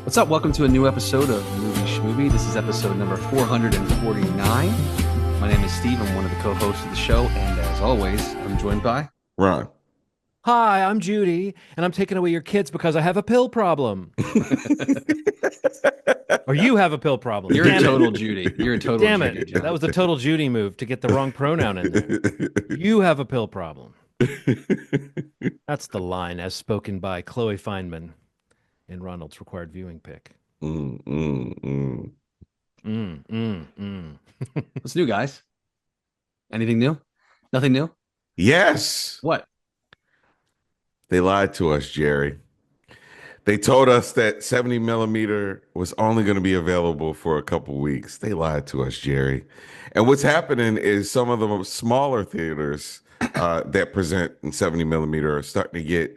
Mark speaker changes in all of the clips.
Speaker 1: What's up? Welcome to a new episode of Movie Schmovie. This is episode number 449. My name is Steve. I'm one of the co-hosts of the show, and as always, I'm joined by
Speaker 2: Ron.
Speaker 3: Hi, I'm Judy, and I'm taking away your kids because I have a pill problem. Or you have a pill problem.
Speaker 1: You're a
Speaker 3: Damn
Speaker 1: total
Speaker 3: it.
Speaker 1: Judy. You're a total
Speaker 3: Damn
Speaker 1: Judy.
Speaker 3: it. That was the total Judy move to get the wrong pronoun in there. You have a pill problem. That's the line as spoken by Chloe Feynman in Ronald's required viewing pick.
Speaker 2: Mm, mm, mm.
Speaker 3: Mm, mm, mm.
Speaker 1: What's new, guys? Anything new? Nothing new?
Speaker 2: Yes,
Speaker 1: What?
Speaker 2: they lied to us, Jerry. They told us that 70 millimeter was only going to be available for a couple weeks. They lied to us, Jerry. And what's happening is some of the smaller theaters that present in 70 millimeter are starting to get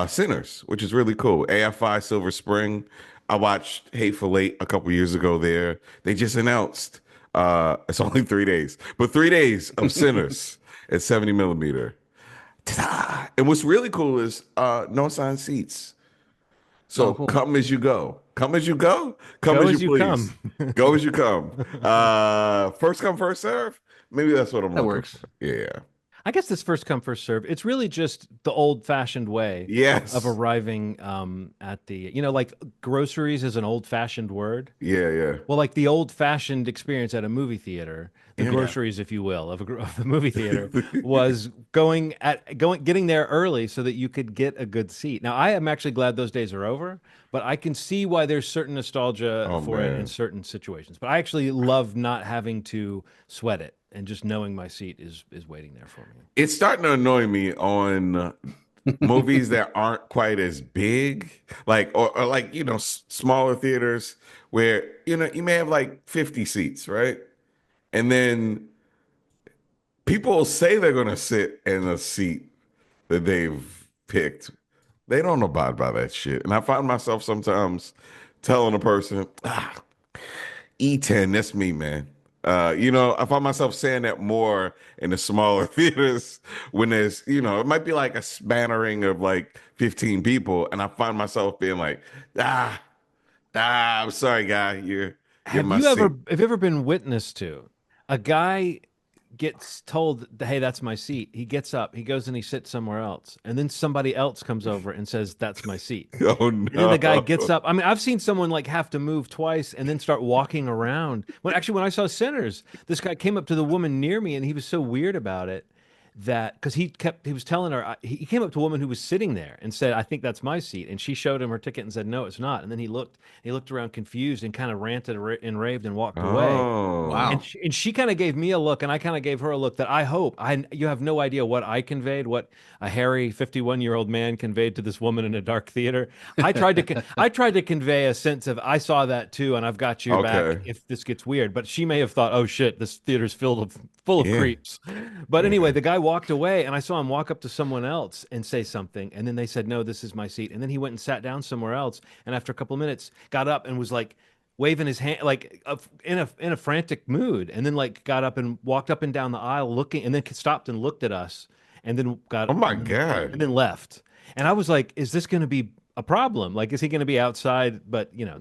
Speaker 2: centers, which is really cool. AFI Silver Spring. I watched Hateful Eight a couple years ago there. They just announced it's only 3 days, but 3 days of centers at 70 millimeter. Ta-da! And what's really cool is no assigned seats.
Speaker 1: Oh,
Speaker 2: So
Speaker 1: cool.
Speaker 2: come as you go. Come as you go. Come
Speaker 3: Go
Speaker 2: as you
Speaker 3: as you
Speaker 2: please.
Speaker 3: come.
Speaker 2: Go as you come. First come, first serve. Maybe that's what I'm
Speaker 1: That
Speaker 2: looking
Speaker 1: works.
Speaker 2: for. Yeah.
Speaker 3: I guess this first come, first serve. It's really just the old-fashioned way of
Speaker 2: Yes.
Speaker 3: arriving at the, like groceries is an old-fashioned word.
Speaker 2: Yeah, yeah.
Speaker 3: Well, like the old-fashioned experience at a movie theater, the
Speaker 2: Yeah.
Speaker 3: groceries, if you will, of a movie theater, was getting there early so that you could get a good seat. Now, I am actually glad those days are over, but I can see why there's certain nostalgia
Speaker 2: Oh
Speaker 3: for it in
Speaker 2: man.
Speaker 3: certain situations. But I actually love not having to sweat it and just knowing my seat is waiting there for me.
Speaker 2: It's starting to annoy me on movies that aren't quite as big, like or like smaller theaters where you may have like 50 seats, right? And then people say they're going to sit in a seat that they've picked. They don't abide by that shit. And I find myself sometimes telling a person, E10, that's me, man. I find myself saying that more in the smaller theaters when there's, it might be like a smattering of like 15 people. And I find myself being like, ah, I'm sorry, guy. You're my seat.
Speaker 3: Have you ever been witness to a guy gets told, hey, that's my seat. He gets up, he goes and he sits somewhere else. And then somebody else comes over and says, that's my seat.
Speaker 2: Oh
Speaker 3: And then the guy
Speaker 2: no.
Speaker 3: gets up. I mean, I've seen someone like have to move twice and then start walking around. When I saw Sinners, this guy came up to the woman near me and he was so weird about it that because he was telling her he came up to a woman who was sitting there and said, I think that's my seat. And she showed him her ticket and said, no, it's not. And then he looked around confused and kind of ranted and raved and walked away.
Speaker 2: Oh.
Speaker 1: Wow.
Speaker 3: And she kind of gave me a look, and I kind of gave her a look that I hope you have no idea what I conveyed, what a hairy 51-year-old man conveyed to this woman in a dark theater. I tried to convey a sense of I saw that too, and I've got your back
Speaker 2: Okay.
Speaker 3: if this gets weird. But she may have thought, oh shit, this theater's full of
Speaker 2: Yeah.
Speaker 3: creeps. But anyway,
Speaker 2: Yeah.
Speaker 3: the guy walked away, and I saw him walk up to someone else and say something, and then they said, no, this is my seat, and then he went and sat down somewhere else, and after a couple of minutes, got up and was like waving his hand like in a frantic mood, and then like got up and walked up and down the aisle looking, and then stopped and looked at us, and then
Speaker 2: Oh
Speaker 3: got
Speaker 2: my
Speaker 3: and
Speaker 2: God.
Speaker 3: then left. And I was like, is this going to be a problem? Like, is he going to be outside? But
Speaker 2: Yeah.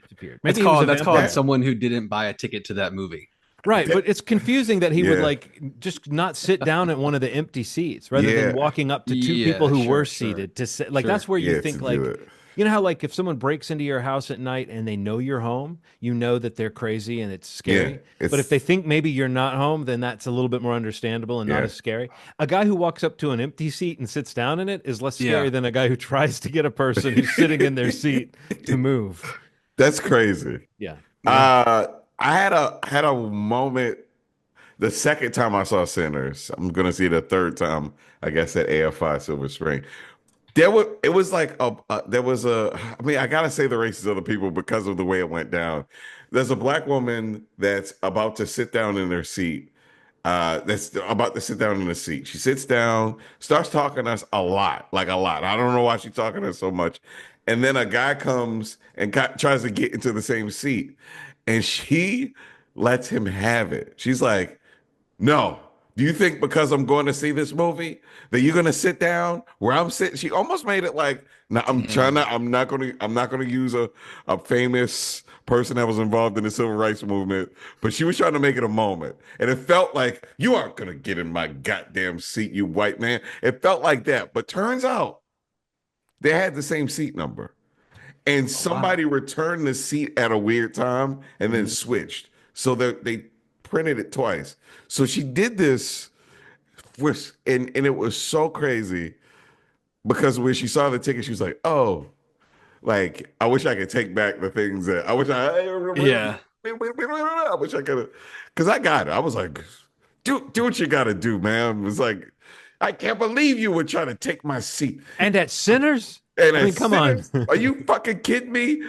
Speaker 3: disappeared.
Speaker 1: That's
Speaker 3: Maybe he was a
Speaker 1: called
Speaker 3: vampire.
Speaker 2: That,
Speaker 1: someone who didn't buy a ticket to that movie.
Speaker 3: Right,
Speaker 2: that,
Speaker 3: but it's confusing that he would
Speaker 2: yeah.
Speaker 3: like just not sit down at one of the empty seats rather than
Speaker 2: Yeah.
Speaker 3: walking up to two people
Speaker 1: Yeah,
Speaker 3: who were
Speaker 1: sure.
Speaker 3: seated to sit. Like
Speaker 1: Sure.
Speaker 3: that's where you
Speaker 2: Yeah, to
Speaker 3: think
Speaker 2: do
Speaker 3: like,
Speaker 2: it.
Speaker 3: you know how like if someone breaks into your house at night and they know you're home, you know that they're crazy and it's
Speaker 2: Yeah.
Speaker 3: scary. But if
Speaker 2: It's
Speaker 3: they think maybe you're not home, then that's a little bit more understandable and not
Speaker 2: yeah.
Speaker 3: as scary. A guy who walks up to an empty seat and sits down in it is less scary
Speaker 1: Yeah.
Speaker 3: than a guy who tries to get a person who's sitting in their seat to move.
Speaker 2: That's crazy.
Speaker 3: Yeah.
Speaker 1: Yeah.
Speaker 2: I had a moment the second time I saw Sinners. I'm gonna see it a third time, I guess, at AFI Silver Spring. It was like there was a I mean, I gotta say the racist other people because of the way it went down. There's a black woman that's about to sit down in her seat. That's about to sit down in the seat. She sits down, starts talking to us a lot, like a lot. I don't know why she's talking to us so much. And then a guy comes and tries to get into the same seat, and she lets him have it. She's like, "No, Do you think because I'm going to see this movie that you're going to sit down where I'm sitting? She almost made it like, no,
Speaker 1: Damn.
Speaker 2: I'm not going to use a famous person that was involved in the civil rights movement, but she was trying to make it a moment. And it felt like, you aren't going to get in my goddamn seat, you white man. It felt like that. But turns out they had the same seat number. And
Speaker 1: Oh, wow.
Speaker 2: somebody returned the seat at a weird time and then
Speaker 1: Mhm.
Speaker 2: switched. So that they printed it twice. So she did this and it was so crazy because when she saw the ticket, she was like, "Oh, like I wish I could take back the things that
Speaker 1: Yeah.
Speaker 2: I wish I could have, because I got it. I was like, do what you got to do, man." It was like, I can't believe you were trying to take my seat.
Speaker 3: And at Sinners?
Speaker 2: And
Speaker 3: I
Speaker 2: I
Speaker 3: mean, come on.
Speaker 2: said, "Are you fucking kidding me?"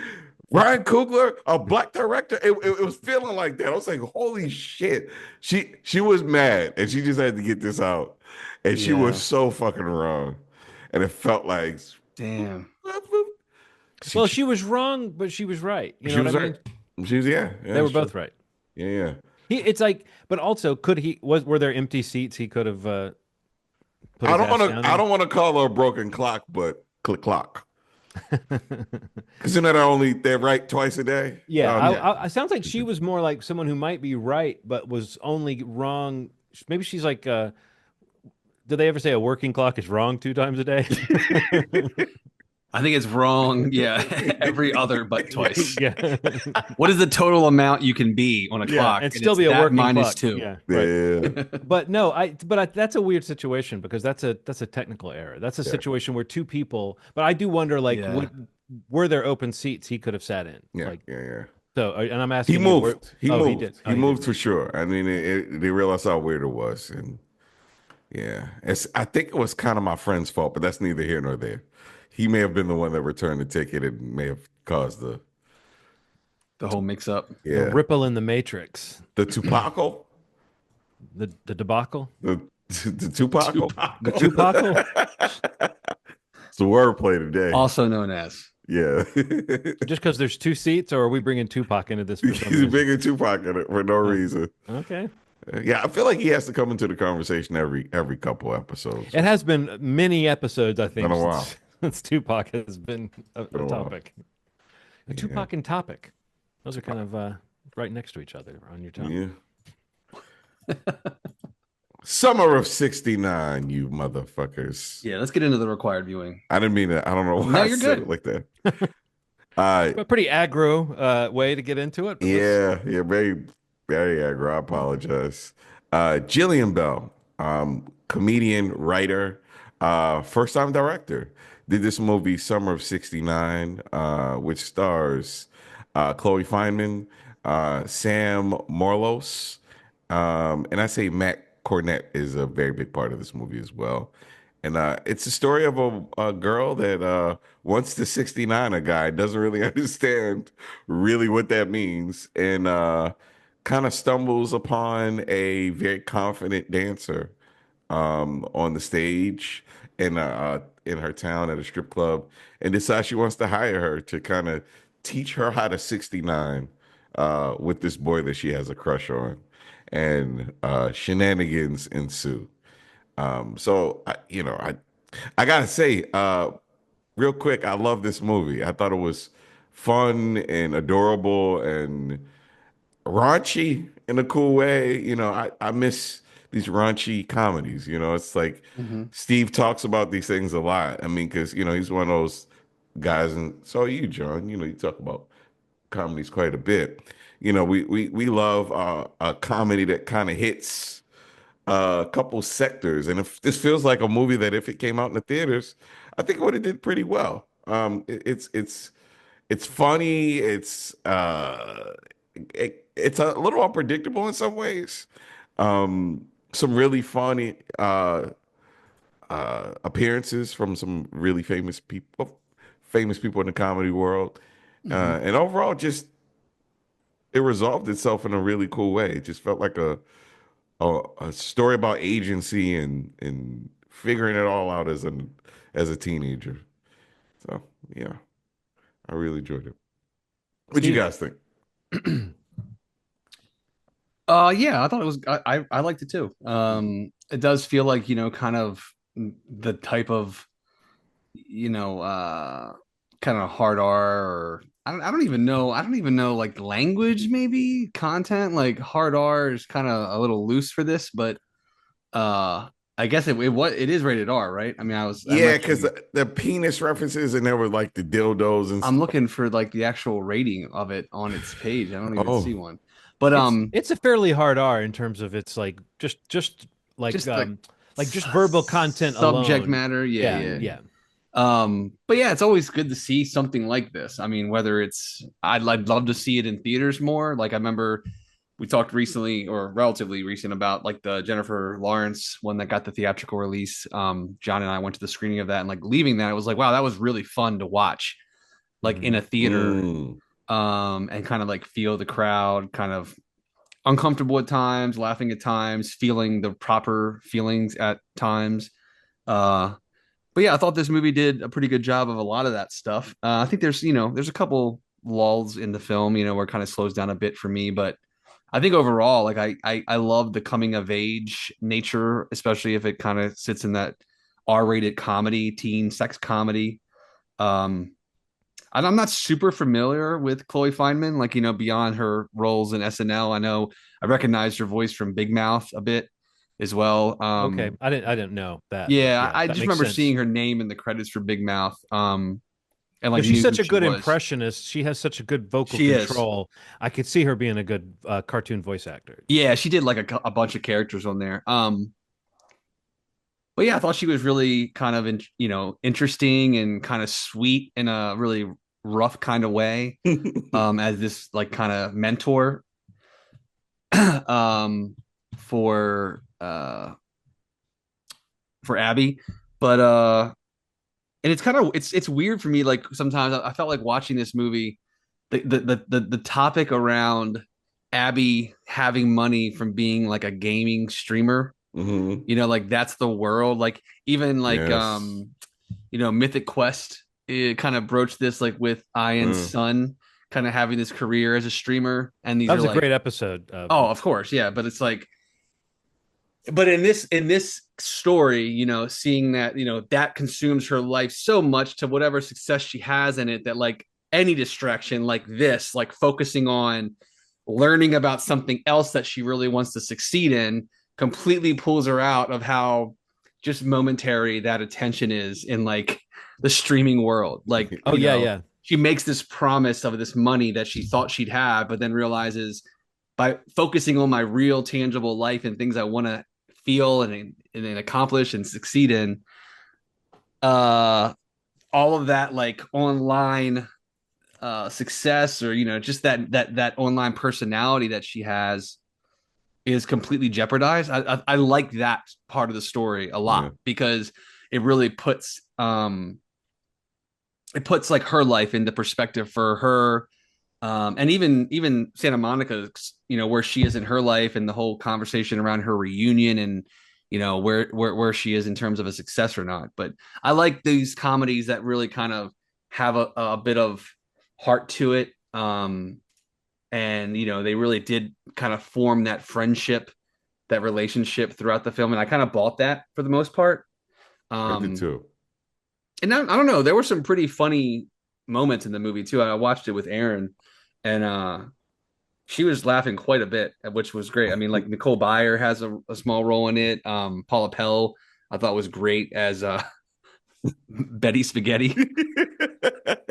Speaker 2: Ryan Coogler, a black director, it was feeling like that. I was like, "Holy shit!" She was mad, and she just had to get this out, and she was
Speaker 1: Yeah.
Speaker 2: so fucking wrong, and it felt like
Speaker 1: Damn.
Speaker 2: she
Speaker 3: Well, she was wrong, but she was right. You know
Speaker 2: she
Speaker 3: what I
Speaker 2: was right.
Speaker 3: mean?
Speaker 2: She was yeah,
Speaker 3: They were
Speaker 2: that's true.
Speaker 3: both right.
Speaker 2: Yeah, yeah.
Speaker 3: It's like, but also, could he were there empty seats he could have put
Speaker 2: I
Speaker 3: his
Speaker 2: don't
Speaker 3: ass
Speaker 2: want to
Speaker 3: down
Speaker 2: I
Speaker 3: in?
Speaker 2: don't want to call her a broken clock, but click clock. Isn't that only they're right twice a day?
Speaker 3: Yeah,
Speaker 1: Yeah.
Speaker 3: I sounds like she was more like someone who might be right, but was only wrong. Maybe she's like, did they ever say a working clock is wrong 2 times a day?
Speaker 1: I think it's wrong. Yeah. Every other but twice.
Speaker 3: Yeah,
Speaker 1: What is the total amount you can be on a
Speaker 3: yeah,
Speaker 1: clock?
Speaker 3: and
Speaker 1: And
Speaker 3: still
Speaker 1: it's
Speaker 3: be a
Speaker 1: that
Speaker 3: working
Speaker 1: minus
Speaker 3: clock.
Speaker 1: two.
Speaker 3: Yeah, right.
Speaker 2: Yeah,
Speaker 3: But no, that's a weird situation because that's a technical error. That's a
Speaker 2: yeah,
Speaker 3: situation where two people. But I do wonder, like,
Speaker 1: Yeah.
Speaker 3: were there open seats he could have sat in?
Speaker 2: yeah,
Speaker 3: Like,
Speaker 2: yeah, yeah.
Speaker 3: so, and I'm
Speaker 2: He
Speaker 3: asking you, where?
Speaker 2: moved. He
Speaker 3: Oh, he did.
Speaker 2: moved.
Speaker 3: Oh,
Speaker 2: He
Speaker 3: he did
Speaker 2: moved for
Speaker 3: move.
Speaker 2: sure. I mean, they realized how weird it was, and yeah, I think it was kind of my friend's fault, but that's neither here nor there. He may have been the one that returned the ticket and may have caused
Speaker 1: The whole mix up.
Speaker 3: The
Speaker 2: yeah,
Speaker 3: ripple in the matrix,
Speaker 2: the Tupaco,
Speaker 3: the debacle,
Speaker 2: the the Tupaco.
Speaker 3: the
Speaker 1: Tupac.
Speaker 3: tupacle.
Speaker 2: It's the wordplay today.
Speaker 1: Also known as.
Speaker 2: Yeah,
Speaker 3: Just because there's two seats, or are we bringing Tupac into this for some
Speaker 2: he's
Speaker 3: reason?
Speaker 2: bigger Tupac in it for no
Speaker 3: Uh,
Speaker 2: reason.
Speaker 3: okay.
Speaker 2: Yeah, I feel like he has to come into the conversation every couple episodes.
Speaker 3: It has been many episodes, I
Speaker 2: Been
Speaker 3: think,
Speaker 2: a while.
Speaker 3: since Tupac has been
Speaker 2: Been
Speaker 3: a
Speaker 2: a while.
Speaker 3: topic. A
Speaker 2: Yeah,
Speaker 3: Tupac and topic. Those are kind of right next to each other on your tongue.
Speaker 2: yeah. Summer of '69, you motherfuckers.
Speaker 1: Yeah, let's get into the required viewing.
Speaker 2: I didn't mean that. I don't know why
Speaker 1: No,
Speaker 2: I
Speaker 1: you're
Speaker 2: said it
Speaker 1: good.
Speaker 2: like that. Uh
Speaker 3: A pretty aggro way to get into it, but let's.
Speaker 2: yeah, yeah, very, very aggro. I apologize. Jillian Bell, comedian, writer, first time director, did this movie Summer of '69, which stars Chloe Fineman, Sam Morlos, and I say Matt Cornett is a very big part of this movie as well. And it's a story of a girl that wants to 69 a guy, doesn't really understand really what that means, and kind of stumbles upon a very confident dancer on the stage in her town at a strip club, and decides she wants to hire her to kind of teach her how to 69 with this boy that she has a crush on, and shenanigans ensue. So I gotta say, real quick, I love this movie. I thought it was fun and adorable and raunchy in a cool way. I miss these raunchy comedies. It's like
Speaker 1: Hmm.
Speaker 2: Steve talks about these things a lot. I mean, because he's one of those guys, and so are you, John. You talk about comedies quite a bit. We love a comedy that kind of hits a couple sectors. And if this feels like a movie that if it came out in the theaters, I think it would have did pretty well. It's funny. It's a little unpredictable in some ways. Some really funny appearances from some really famous people in the comedy world,
Speaker 1: Hmm.
Speaker 2: and overall, just it resolved itself in a really cool way. It just felt like a story about agency and figuring it all out as a teenager. So yeah, I really enjoyed it. What you
Speaker 3: Steven,
Speaker 2: guys think?
Speaker 1: Yeah, I thought it was. I liked it too. It does feel like kind of the type of kind of hard R or I don't even know. I don't even know like language maybe content like hard R is kind of a little loose for this, but uh, I guess it is rated R, right? I mean, I'm
Speaker 2: Yeah, because
Speaker 1: actually
Speaker 2: the penis references and there were like the dildos and
Speaker 1: I'm
Speaker 2: stuff.
Speaker 1: looking for like the actual rating of it on its page. I don't even see
Speaker 2: Oh,
Speaker 1: one, but
Speaker 3: It's a fairly hard R in terms of it's like just
Speaker 1: just
Speaker 3: like just verbal content
Speaker 1: subject
Speaker 3: alone.
Speaker 1: matter. Yeah,
Speaker 3: Yeah,
Speaker 1: yeah.
Speaker 3: yeah.
Speaker 1: But yeah, it's always good to see something like this. I mean, whether it's I'd love to see it in theaters more. Like I remember we talked recently or relatively recent about like the Jennifer Lawrence one that got the theatrical release. John and I went to the screening of that and like leaving that, it was like, wow, that was really fun to watch, like in
Speaker 3: Hmm.
Speaker 1: a theater,
Speaker 2: mm,
Speaker 1: and kind of like feel the crowd kind of uncomfortable at times, laughing at times, feeling the proper feelings at times. Uh, but yeah, I thought this movie did a pretty good job of a lot of that stuff. I think there's a couple lulls in the film, where it kind of slows down a bit for me, but I think overall, like I love the coming of age nature, especially if it kind of sits in that R-rated comedy, teen sex comedy. Um, and I'm not super familiar with Chloe Fineman, like beyond her roles in SNL. I know I recognized her voice from Big Mouth a bit as well.
Speaker 3: Okay. I didn't know that, but
Speaker 1: Yeah,
Speaker 3: yeah,
Speaker 1: I
Speaker 3: that
Speaker 1: just
Speaker 3: makes
Speaker 1: remember
Speaker 3: sense.
Speaker 1: seeing her name in the credits for Big Mouth, and
Speaker 3: Well,
Speaker 1: like
Speaker 3: she's
Speaker 1: knew who
Speaker 3: such a
Speaker 1: she
Speaker 3: good
Speaker 1: was.
Speaker 3: impressionist. She has such a good vocal
Speaker 1: She is.
Speaker 3: control. I could see her being a good cartoon voice actor.
Speaker 1: Yeah, she did like a bunch of characters on there. But yeah, I thought she was really kind of interesting and kind of sweet in a really rough kind of way. As this like kind of mentor, um, for Abby, but and it's kind of it's weird for me. Like sometimes I felt like watching this movie, the topic around Abby having money from being like a gaming streamer.
Speaker 2: hmm
Speaker 1: Like that's the world. Like even like
Speaker 2: Yes.
Speaker 1: Mythic Quest, it kind of broached this like with Ian's
Speaker 2: Uh,
Speaker 1: son kind of having this career as a streamer, and these
Speaker 3: That
Speaker 1: are
Speaker 3: was a
Speaker 1: like,
Speaker 3: great episode.
Speaker 1: oh, of course, yeah, but it's like, but in this story, seeing that that consumes her life so much to whatever success she has in it, that like any distraction like this, like focusing on learning about something else that she really wants to succeed in, completely pulls her out of how just momentary that attention is in like the streaming world. Like,
Speaker 3: Oh yeah, yeah.
Speaker 1: she makes this promise of this money that she thought she'd have, but then realizes by focusing on my real tangible life and things I want to feel and accomplish and succeed in, uh all of that like online success, or just that online personality that she has, is completely jeopardized. I like that part of the story a lot
Speaker 2: yeah.
Speaker 1: because it really puts like her life into perspective for her, and even Santa Monica, where she is in her life, and the whole conversation around her reunion, and where she is in terms of a success or not. But I like these comedies that really kind of have a bit of heart to it, and they really did kind of form that friendship, that relationship throughout the film, and I kind of bought that for the most part.
Speaker 2: I did
Speaker 1: um
Speaker 2: too.
Speaker 1: and I don't know, there were some pretty funny moments in the movie too. I watched it with Aaron, and she was laughing quite a bit, which was great. I mean, like Nicole Byer has a small role in it. Paula Pell I thought was great as Betty Spaghetti.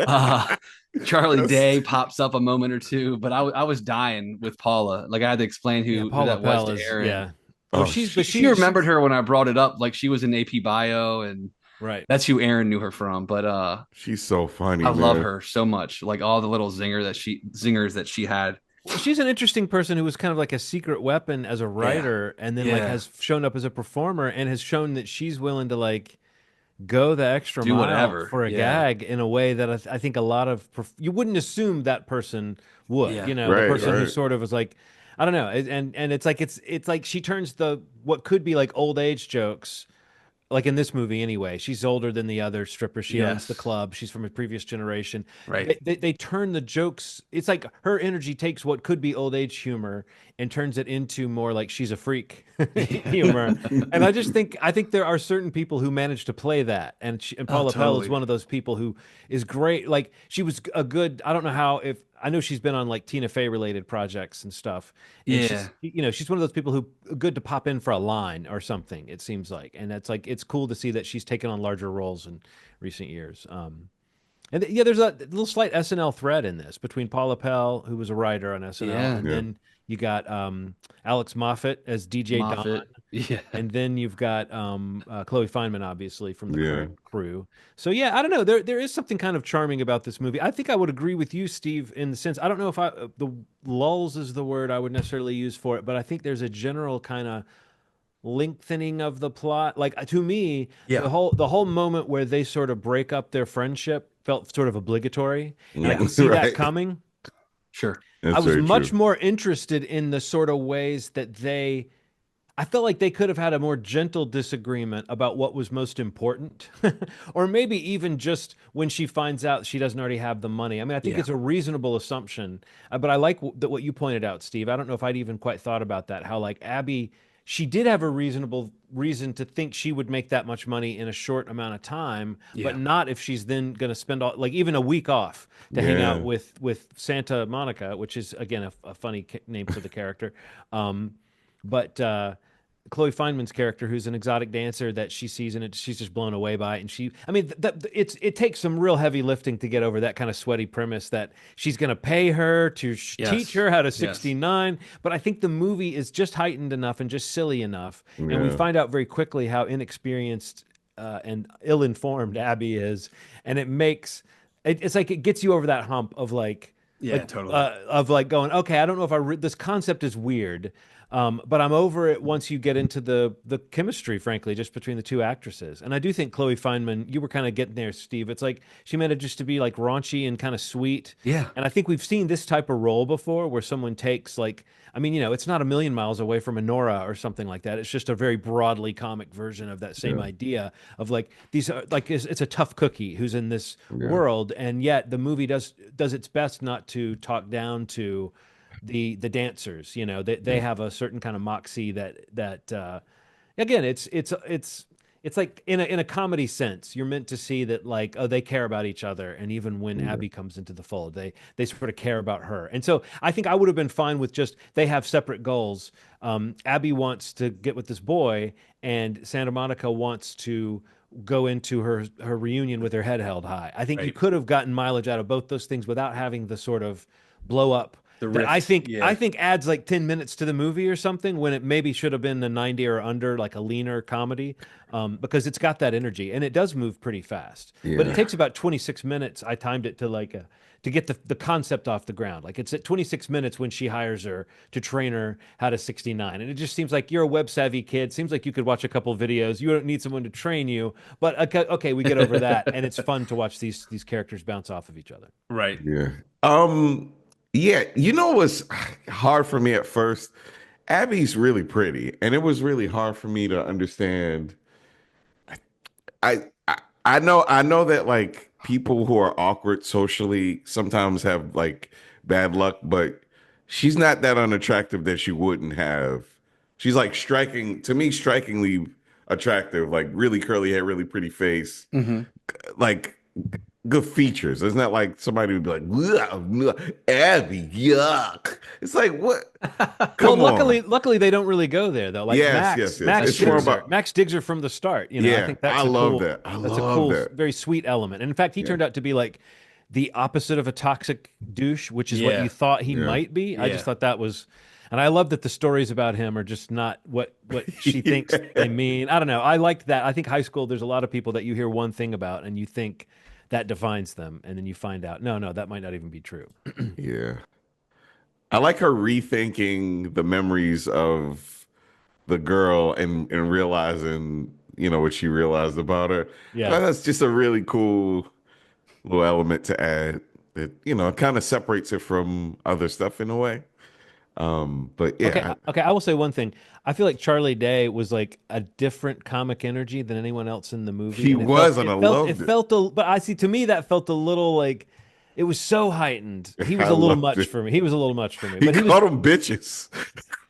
Speaker 1: Uh, Charlie
Speaker 2: Yes.
Speaker 1: Day pops up a moment or two, but I was dying with Paula. Like I had to explain
Speaker 3: Yeah,
Speaker 1: who
Speaker 3: Paula
Speaker 1: that was
Speaker 3: Pell
Speaker 1: to
Speaker 3: is
Speaker 1: Aaron.
Speaker 3: yeah. Well,
Speaker 2: Oh,
Speaker 3: she's
Speaker 2: she,
Speaker 3: but
Speaker 1: She
Speaker 3: she
Speaker 1: remembered her when I brought it up. Like she was in AP Bio, and
Speaker 3: right.
Speaker 1: that's who Aaron knew her from. But
Speaker 2: she's so funny,
Speaker 1: I love
Speaker 2: man.
Speaker 1: her so much. Like all the little zingers that she had.
Speaker 3: Well, she's an interesting person who was kind of like a secret weapon as a
Speaker 1: Yeah,
Speaker 3: writer, and then like
Speaker 1: yeah.
Speaker 3: has shown up as a performer and has shown that she's willing to like go the extra
Speaker 1: Do
Speaker 3: mile
Speaker 1: whatever.
Speaker 3: for a
Speaker 1: Yeah,
Speaker 3: gag in a way that I think a lot of you wouldn't assume that person would.
Speaker 1: yeah.
Speaker 3: The
Speaker 2: Right,
Speaker 3: person who
Speaker 2: right.
Speaker 3: sort of was like, I don't know, and it's like she turns the what could be like old age jokes like in this movie anyway. She's older than the other strippers. She owns the
Speaker 1: Yes.
Speaker 3: club. She's from a previous generation.
Speaker 1: Right.
Speaker 3: They turn the jokes. It's like her energy takes what could be old age humor and turns it into more like she's a freak humor. And I think there are certain people who manage to play that, and
Speaker 1: Oh,
Speaker 3: Paula Pell is
Speaker 1: totally.
Speaker 3: one of those people who is great. Like she was a good. I don't know how if I know she's been on like Tina Fey related projects and stuff, and
Speaker 1: Yeah.
Speaker 3: she's one of those people who good to pop in for a line or something. It seems like, and that's like it's cool to see that she's taken on larger roles in recent years. Yeah, there's a little slight SNL thread in this between Paula Pell, who was a writer on SNL,
Speaker 1: Yeah.
Speaker 3: and
Speaker 2: Yeah.
Speaker 3: then you got Alex Moffat as DJ Don,
Speaker 1: Moffat. Yeah.
Speaker 3: and then you've got Chloe Fineman, obviously from the
Speaker 2: Yeah.
Speaker 3: current crew. So yeah, I don't know. There is something kind of charming about this movie. I think I would agree with you, Steve, in the sense I don't know if the lulls is the word I would necessarily use for it, but I think there's a general kind of lengthening of the plot. Like to me,
Speaker 1: Yeah.
Speaker 3: the whole moment where they sort of break up their friendship felt sort of obligatory, and I
Speaker 1: Yeah.
Speaker 3: could see that
Speaker 2: Right.
Speaker 3: coming.
Speaker 1: Sure.
Speaker 3: I
Speaker 2: That's
Speaker 3: was
Speaker 2: very
Speaker 3: much
Speaker 2: true.
Speaker 3: more interested in the sort of ways that I felt like they could have had a more gentle disagreement about what was most important. Or maybe even just when she finds out she doesn't already have the money. I mean, I think
Speaker 1: Yeah.
Speaker 3: it's a reasonable assumption, but I like that what you pointed out, Steve. I don't know if I'd even quite thought about that. How like Abby, she did have a reasonable reason to think she would make that much money in a short amount of time, but
Speaker 1: Yeah.
Speaker 3: not if she's then going to spend all like even a week off to hang out
Speaker 2: Yeah.
Speaker 3: with Santa Monica, which is again a funny name for the character. But Chloe Fineman's character, who's an exotic dancer that she sees and she's just blown away by it. And I mean, it takes some real heavy lifting to get over that kind of sweaty premise that she's going to pay her to teach
Speaker 1: Yes.
Speaker 3: her how to
Speaker 1: Yes.
Speaker 3: 69. But I think the movie is just heightened enough and just silly enough. And we
Speaker 2: Yeah.
Speaker 3: find out very quickly how inexperienced and ill-informed Abby is. And it's like it gets you over that hump of
Speaker 1: Yeah. Totally.
Speaker 3: of like going, okay, I don't know if this concept is weird, but I'm over it once you get into the chemistry, frankly, just between the two actresses. And I do think Chloe Fineman, you were kind of getting there, Steve. It's like she manages to be like raunchy and kind of sweet.
Speaker 1: Yeah.
Speaker 3: And I think we've seen this type of role before where someone takes like, I mean, it's not a million miles away from a Nora or something like that. It's just a very broadly comic version of that same
Speaker 2: Yeah.
Speaker 3: idea of like these are like it's a tough cookie who's in this
Speaker 2: Yeah.
Speaker 3: world, and yet the movie does its best not to talk down to the dancers. They
Speaker 2: Yeah.
Speaker 3: have a certain kind of moxie that again it's like in a comedy sense you're meant to see that like, oh, they care about each other, and even when
Speaker 2: Yeah.
Speaker 3: Abby comes into the fold they sort of care about her. And so I think I would have been fine with just they have separate goals. Abby wants to get with this boy, and Santa Monica wants to go into her reunion with her head held high. I think you
Speaker 1: Right.
Speaker 3: could have gotten mileage out of both those things without having the sort of blow up
Speaker 1: The
Speaker 3: that I
Speaker 1: rift.
Speaker 3: think I
Speaker 1: Yeah.
Speaker 3: think adds like 10 minutes to the movie or something, when it maybe should have been a 90 or under, like a leaner comedy, because it's got that energy and it does move pretty fast. But it
Speaker 2: Yeah.
Speaker 3: takes about 26 minutes. I timed it to to get the concept off the ground. Like it's at 26 minutes when she hires her to train her how to 69. And it just seems like you're a web savvy kid. Seems like you could watch a couple videos. You don't need someone to train you. But okay, we get over that. And it's fun to watch these characters bounce off of each other.
Speaker 1: Right.
Speaker 2: Yeah. Yeah, what was hard for me at first? Abby's really pretty, and it was really hard for me to understand. I know that like people who are awkward socially sometimes have like bad luck, but she's not that unattractive that she wouldn't have. She's like strikingly attractive, like really curly hair, really pretty face,
Speaker 1: Hmm.
Speaker 2: like good features. It's not like somebody would be like, "Ugh, ugh, Abby, yuck." It's like, what?
Speaker 3: Well,
Speaker 2: Come on.
Speaker 3: luckily they don't really go there though. Like
Speaker 2: Yes, yes, yes.
Speaker 3: Max
Speaker 2: It's more
Speaker 3: digs her.
Speaker 2: about,
Speaker 3: Max digs her from the start. I
Speaker 2: yeah,
Speaker 3: think
Speaker 2: I love that. I
Speaker 3: that's a
Speaker 2: love
Speaker 3: cool,
Speaker 2: that.
Speaker 3: very sweet element. And in fact, he
Speaker 2: Yeah,
Speaker 3: turned out to be like the opposite of a toxic douche, which is what you
Speaker 1: Yeah.
Speaker 3: thought he
Speaker 2: yeah.
Speaker 3: might be. I just
Speaker 1: Yeah.
Speaker 3: thought that was, and I love that the stories about him are just not what she thinks they mean. I don't know. I liked that. I think high school, there's a lot of people that you hear one thing about and you think that defines them, and then you find out, no, that might not even be true.
Speaker 2: Yeah. I like her rethinking the memories of the girl and realizing, what she realized about her.
Speaker 3: Yeah.
Speaker 2: That's just a really cool little element to add that, it kind of separates it from other stuff in a way. But
Speaker 3: Okay,
Speaker 2: yeah,
Speaker 3: okay. I will say one thing. I feel like Charlie Day was like a different comic energy than anyone else in the movie,
Speaker 2: he
Speaker 3: and
Speaker 2: was, and I
Speaker 3: it
Speaker 2: loved it.
Speaker 3: felt a. But I see, to me, that felt a little like it was so heightened. He was
Speaker 2: I
Speaker 3: a little
Speaker 2: loved
Speaker 3: much
Speaker 2: it.
Speaker 3: for me. He was a little much for me.
Speaker 2: He
Speaker 3: But he was.
Speaker 2: called them bitches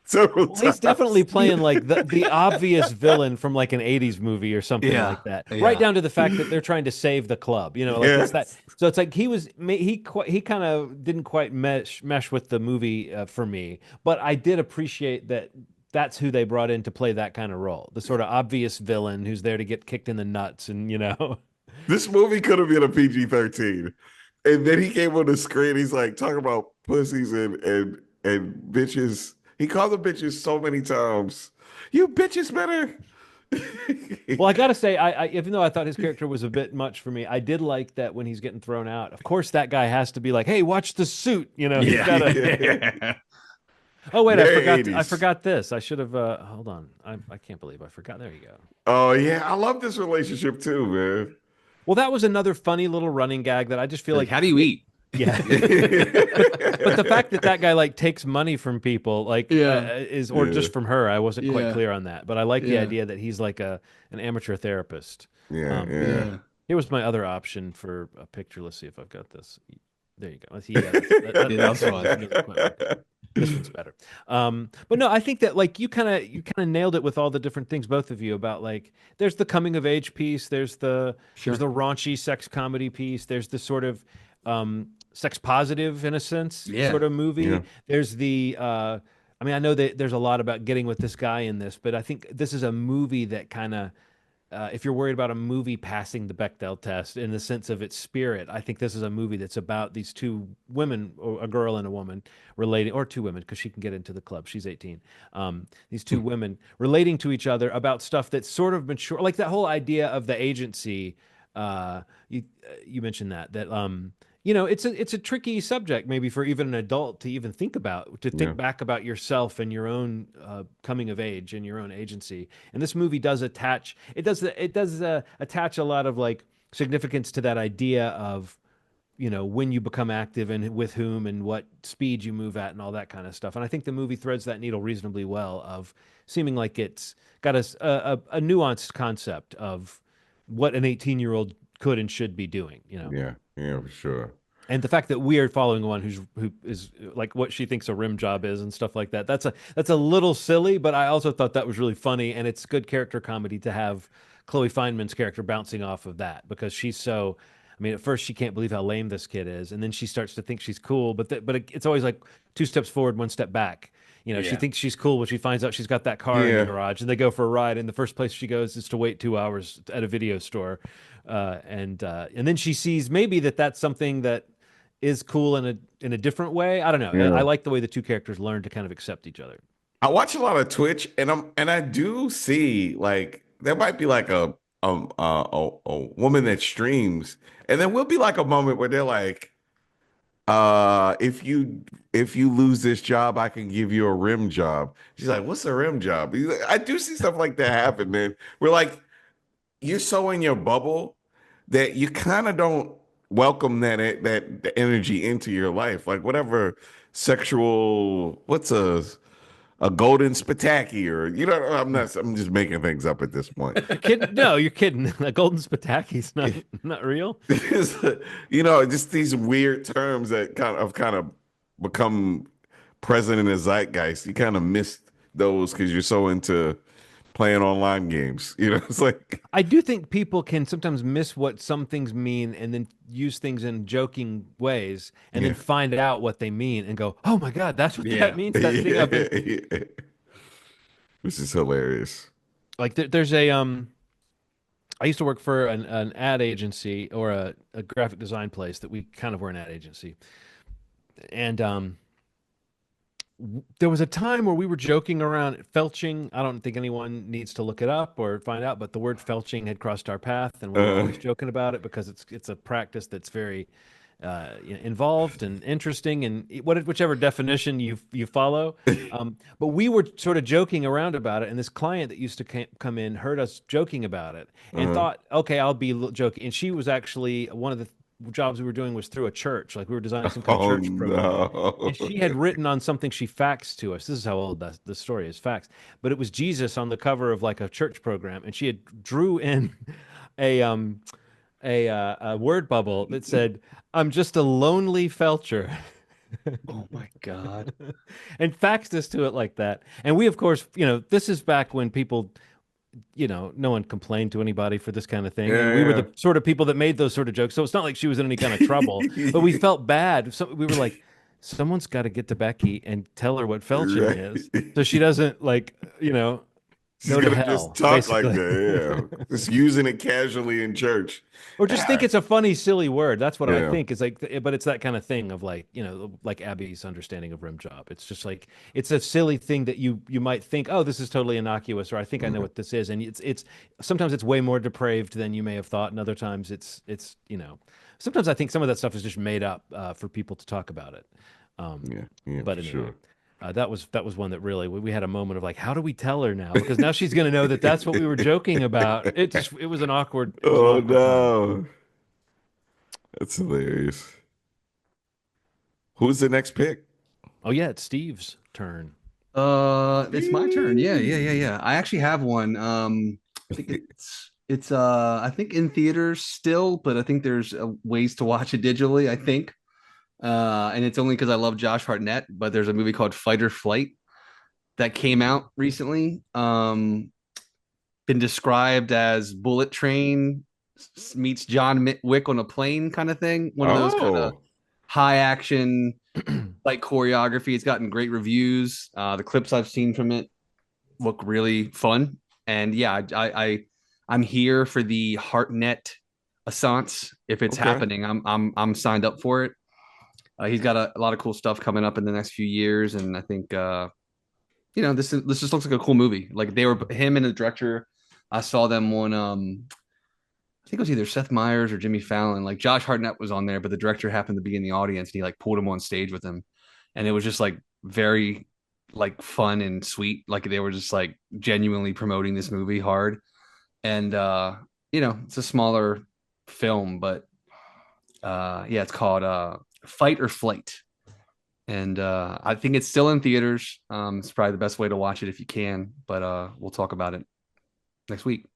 Speaker 2: several
Speaker 3: Well, he's definitely
Speaker 2: times.
Speaker 3: playing like the obvious villain from like an 80s movie or something
Speaker 1: Yeah,
Speaker 3: like that. Right
Speaker 1: yeah.
Speaker 3: down to the fact that they're trying to save the club. You know, like it's that.
Speaker 2: Yes.
Speaker 3: So it's like he kind of didn't quite mesh with the movie for me, but I did appreciate that that's who they brought in to play that kind of role. The sort of obvious villain who's there to get kicked in the nuts and
Speaker 2: This movie could have been a PG-13. And then he came on the screen, he's like talking about pussies and bitches. He called them bitches so many times. You bitches better.
Speaker 3: Well, I gotta say, even though I thought his character was a bit much for me, I did like that when he's getting thrown out. Of course, that guy has to be like, "Hey, watch the suit." He's got to.
Speaker 1: Yeah.
Speaker 3: Oh wait,
Speaker 2: Very
Speaker 3: I
Speaker 2: 80s.
Speaker 3: forgot this. I should have. Hold on. I can't believe I forgot. There you go.
Speaker 2: Oh yeah, I love this relationship too, man.
Speaker 3: Well, that was another funny little running gag that I just feel
Speaker 1: Like,
Speaker 3: like
Speaker 1: how do you eat?
Speaker 3: yeah. But the fact that that guy like takes money from people like
Speaker 1: Yeah,
Speaker 3: is or
Speaker 2: Yeah,
Speaker 3: just from her, I wasn't quite
Speaker 1: yeah,
Speaker 3: clear on that. But I like the
Speaker 1: yeah,
Speaker 3: idea that he's like an amateur therapist.
Speaker 2: yeah,
Speaker 3: Um,
Speaker 2: yeah.
Speaker 1: yeah.
Speaker 3: Here was my other option for a picture. Let's see if I've got this. There you go. Yeah,
Speaker 1: Yeah, that was fun.
Speaker 3: that doesn't quite work. This one's better. But no, I think that like you kind of nailed it with all the different things, both of you, about like there's the coming of age piece, there's
Speaker 1: Sure.
Speaker 3: the raunchy sex comedy piece, there's the sort of sex positive in a sense
Speaker 1: Yeah,
Speaker 3: sort of
Speaker 2: Yeah.
Speaker 3: movie. There's the I mean, I know that there's a lot about getting with this guy in this, but I think this is a movie that kind of if you're worried about a movie passing the Bechdel test in the sense of its spirit, I think this is a movie that's about these two women, or a girl and a woman, relating, or two women, because she can get into the club. She's 18. These two women relating to each other about stuff that's sort of mature, like that whole idea of the agency. You mentioned that it's a tricky subject maybe for even an adult to even think about, to
Speaker 2: Yeah.
Speaker 3: think back about yourself and your own coming of age and your own agency. And this movie does attach a lot of like significance to that idea of when you become active and with whom and what speed you move at and all that kind of stuff. And I think the movie threads that needle reasonably well, of seeming like it's got a nuanced concept of what an 18-year-old could and should be doing.
Speaker 2: Yeah. Yeah, for sure.
Speaker 3: And the fact that we are following one who is like what she thinks a rim job is and stuff like that. That's a little silly, but I also thought that was really funny, and it's good character comedy to have Chloe Fineman's character bouncing off of that, because she's so. I mean, at first she can't believe how lame this kid is, and then she starts to think she's cool, it's always like two steps forward, one step back. She
Speaker 1: yeah,
Speaker 3: thinks she's cool when she finds out she's got that car in the
Speaker 2: Yeah.
Speaker 3: garage, and they go for a ride. And the first place she goes is to wait 2 hours at a video store, and then she sees maybe that's something that is cool in a different way. I don't know. I
Speaker 2: Yeah.
Speaker 3: like the way the two characters learn to kind of accept each other.
Speaker 2: I watch a lot of Twitch, and I do see like there might be like a woman that streams, and there will be like a moment where they're like, if you lose this job, I can give you a rim job. She's like, what's a rim job? He's like, I do see stuff like that happen, man. We're like, you're so in your bubble that you kind of don't welcome that energy into your life. Like whatever sexual, what's a golden spataki, or I'm just making things up at this point.
Speaker 3: You're kidding? No, you're kidding. A golden spataki's not real.
Speaker 2: Just these weird terms that kind of become present in the zeitgeist. You kind of miss those because you're so into playing online games. It's like,
Speaker 3: I do think people can sometimes miss what some things mean and then use things in joking ways and then
Speaker 2: yeah.
Speaker 3: find out what they mean and go, "Oh my God, that's what that
Speaker 1: yeah.
Speaker 3: means." That thing I've been
Speaker 2: Yeah. This is hilarious.
Speaker 3: like. There's a I used to work for an ad agency, or a graphic design place that we kind of were an ad agency, and there was a time where we were joking around felching. I don't think anyone needs to look it up or find out, but the word felching had crossed our path, and we were
Speaker 2: Uh,
Speaker 3: always joking about it because it's a practice that's very involved and interesting, and whichever definition you follow. But we were sort of joking around about it, and this client that used to come in heard us joking about it and
Speaker 2: uh,
Speaker 3: thought, okay, I'll be joking. And she was actually one of jobs we were doing was through a church. Like we were designing some kind of
Speaker 2: Oh
Speaker 3: church program.
Speaker 2: no.
Speaker 3: And she had written on something she faxed to us. This is how old the story is, faxed. But it was Jesus on the cover of like a church program, and she had drew in a a word bubble that said, "I'm just a lonely felcher,"
Speaker 1: Oh my God.
Speaker 3: and faxed us to it like that. And we, of course, this is back when people, no one complained to anybody for this kind of thing. And we were
Speaker 2: Yeah,
Speaker 3: the sort of people that made those sort of jokes. So it's not like she was in any kind of trouble, but we
Speaker 2: yeah.
Speaker 3: felt bad. So we were like, someone's got to get to Becky and tell her what felching
Speaker 2: Right.
Speaker 3: is, so she doesn't like,
Speaker 2: She's
Speaker 3: go to
Speaker 2: gonna just
Speaker 3: hell,
Speaker 2: talk like
Speaker 3: basically.
Speaker 2: that, yeah. Just using it casually in church.
Speaker 3: Or just think
Speaker 2: Ah,
Speaker 3: it's a funny, silly word. That's what I
Speaker 2: yeah.
Speaker 3: think is like, but it's that kind of thing of like, like Abby's understanding of rim job. It's just like, it's a silly thing that you might think, oh, this is totally innocuous, or I think I know
Speaker 2: Yeah.
Speaker 3: what this is. And it's sometimes it's way more depraved than you may have thought. And other times sometimes I think some of that stuff is just made up for people to talk about it. Um,
Speaker 2: Yeah, yeah,
Speaker 3: but
Speaker 2: for
Speaker 3: anyway.
Speaker 2: sure.
Speaker 3: That was one that really we had a moment of like, how do we tell her now? Because now she's going to know that that's what we were joking about. It was an
Speaker 2: Oh
Speaker 3: awkward time.
Speaker 2: no. That's hilarious. Who's the next pick?
Speaker 3: Oh yeah, it's Steve's turn.
Speaker 1: It's my turn. Yeah, yeah, yeah,
Speaker 2: Yee.
Speaker 1: yeah. I actually have one. I think it's I think in theaters still, but I think there's ways to watch it digitally, I think. And it's only because I love Josh Hartnett, but there's a movie called Fight or Flight that came out recently. Been described as Bullet Train meets John Wick on a plane kind of thing. One of those kind of
Speaker 2: Oh,
Speaker 1: high action like choreography. It's gotten great reviews. The clips I've seen from it look really fun. And yeah, I'm here for the Hartnett assance. If it's
Speaker 2: okay.
Speaker 1: happening, I'm signed up for it. He's got a lot of cool stuff coming up in the next few years, and I think this just looks like a cool movie. Like they were him and the director. I saw them on I think it was either Seth Meyers or Jimmy Fallon. Like Josh Hartnett was on there, but the director happened to be in the audience, and he like pulled him on stage with him, and it was just like very like fun and sweet. Like they were just like genuinely promoting this movie hard, and it's a smaller film, but yeah, it's called Fight or Flight, and I think it's still in theaters. It's probably the best way to watch it if you can, but we'll talk about it next week.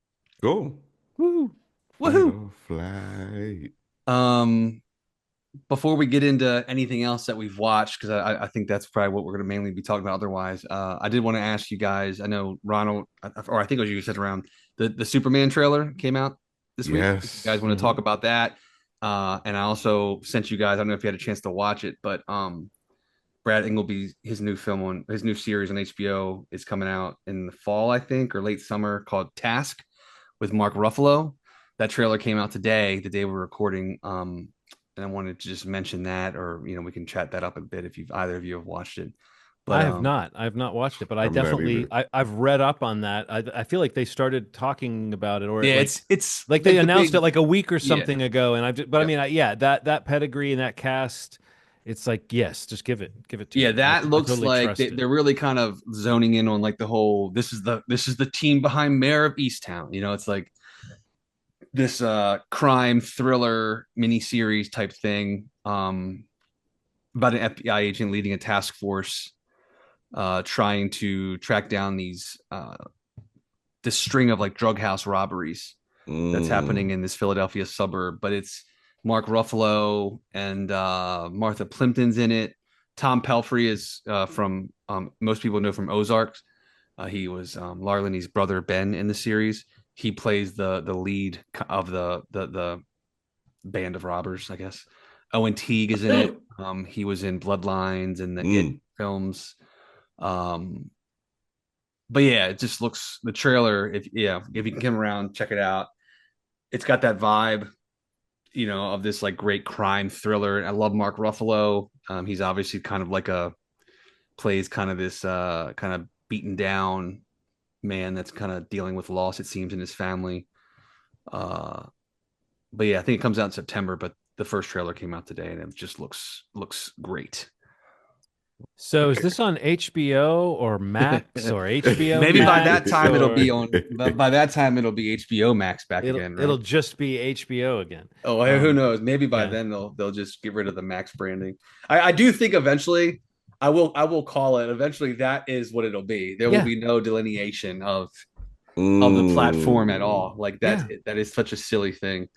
Speaker 2: Cool.
Speaker 3: Woo!
Speaker 2: Fight
Speaker 1: Woohoo!
Speaker 2: or flight.
Speaker 1: Um, before we get into anything else that we've watched, because I think that's probably what we're going to mainly be talking about. Otherwise, I did want to ask you guys. I know Ronald, or I think it was you who said around the Superman trailer came out this week. If you guys
Speaker 2: Yes.
Speaker 1: want to talk about that, and I also sent you guys. I don't know if you had a chance to watch it, but Brad Ingleby, his new film on his new series on HBO is coming out in the fall, I think, or late summer, called Task with Mark Ruffalo. That trailer came out today, the day we're recording. And I wanted to just mention that, or we can chat that up a bit if you've either of you have watched it. But
Speaker 3: I have not watched it, but I
Speaker 2: I'm not
Speaker 3: definitely
Speaker 2: either.
Speaker 3: I've read up on that. I feel like they started talking about it, or
Speaker 1: yeah,
Speaker 3: like
Speaker 1: it's
Speaker 3: like they
Speaker 1: like the
Speaker 3: announced it
Speaker 1: big
Speaker 3: like a week or
Speaker 1: yeah.
Speaker 3: something ago. And but I
Speaker 1: Yep.
Speaker 3: mean, yeah, that pedigree and that cast, it's like, yes, just give it to
Speaker 1: Yeah,
Speaker 3: me.
Speaker 1: that
Speaker 3: I
Speaker 1: looks
Speaker 3: totally
Speaker 1: like
Speaker 3: trust it.
Speaker 1: they're really kind of zoning in on like the whole this is the team behind Mayor of Easttown. It's like this crime thriller miniseries type thing about an FBI agent leading a task force trying to track down this string of like drug house robberies that's happening
Speaker 2: Mm,
Speaker 1: in this Philadelphia suburb. But it's Mark Ruffalo and Martha Plimpton's in it. Tom Pelphrey is from most people know from Ozark. He was Laura Linney's brother Ben in the series. He plays the lead of the band of robbers, I guess. Owen Teague is in it. He was in Bloodlines and the It
Speaker 2: mm.
Speaker 1: films. Um, but yeah, it just looks the trailer. If you can come around, check it out. It's got that vibe, of this like great crime thriller. I love Mark Ruffalo. He's obviously kind of like plays kind of this kind of beaten down man that's kind of dealing with loss, it seems, in his family. Uh, but yeah, I think it comes out in September. But the first trailer came out today, and it just looks great.
Speaker 3: So is this on HBO or Max or HBO
Speaker 1: Maybe by
Speaker 3: Max
Speaker 1: that time it'll
Speaker 3: or
Speaker 1: be on. By that time it'll be HBO Max back
Speaker 3: it'll
Speaker 1: again, right?
Speaker 3: it'll just be HBO again?
Speaker 1: Oh, who
Speaker 3: Um,
Speaker 1: knows? Maybe by
Speaker 3: yeah,
Speaker 1: then they'll just get rid of the Max branding. I do think eventually I will call it. Eventually, that is what it'll be. There will
Speaker 3: yeah,
Speaker 1: be no delineation of the platform at
Speaker 2: Mm.
Speaker 1: all. Like
Speaker 3: yeah.
Speaker 1: that is such a silly thing.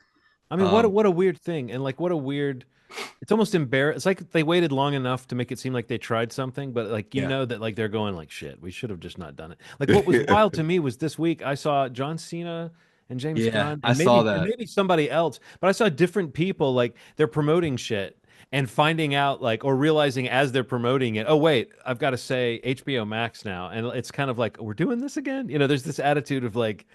Speaker 3: I mean,
Speaker 1: Um,
Speaker 3: what a weird thing, and like what a weird. It's almost embarrassing. It's like they waited long enough to make it seem like they tried something, but like
Speaker 1: yeah,
Speaker 3: that like they're going like shit. We should have just not done it. Like what was wild to me was this week I saw John Cena and James
Speaker 1: yeah,
Speaker 3: Gunn
Speaker 1: I saw
Speaker 3: and
Speaker 1: that.
Speaker 3: maybe somebody else, but I saw different people like they're promoting shit and finding out like or realizing as they're promoting it, oh wait, I've got to say HBO Max now, and it's kind of like we're doing this again. There's this attitude of like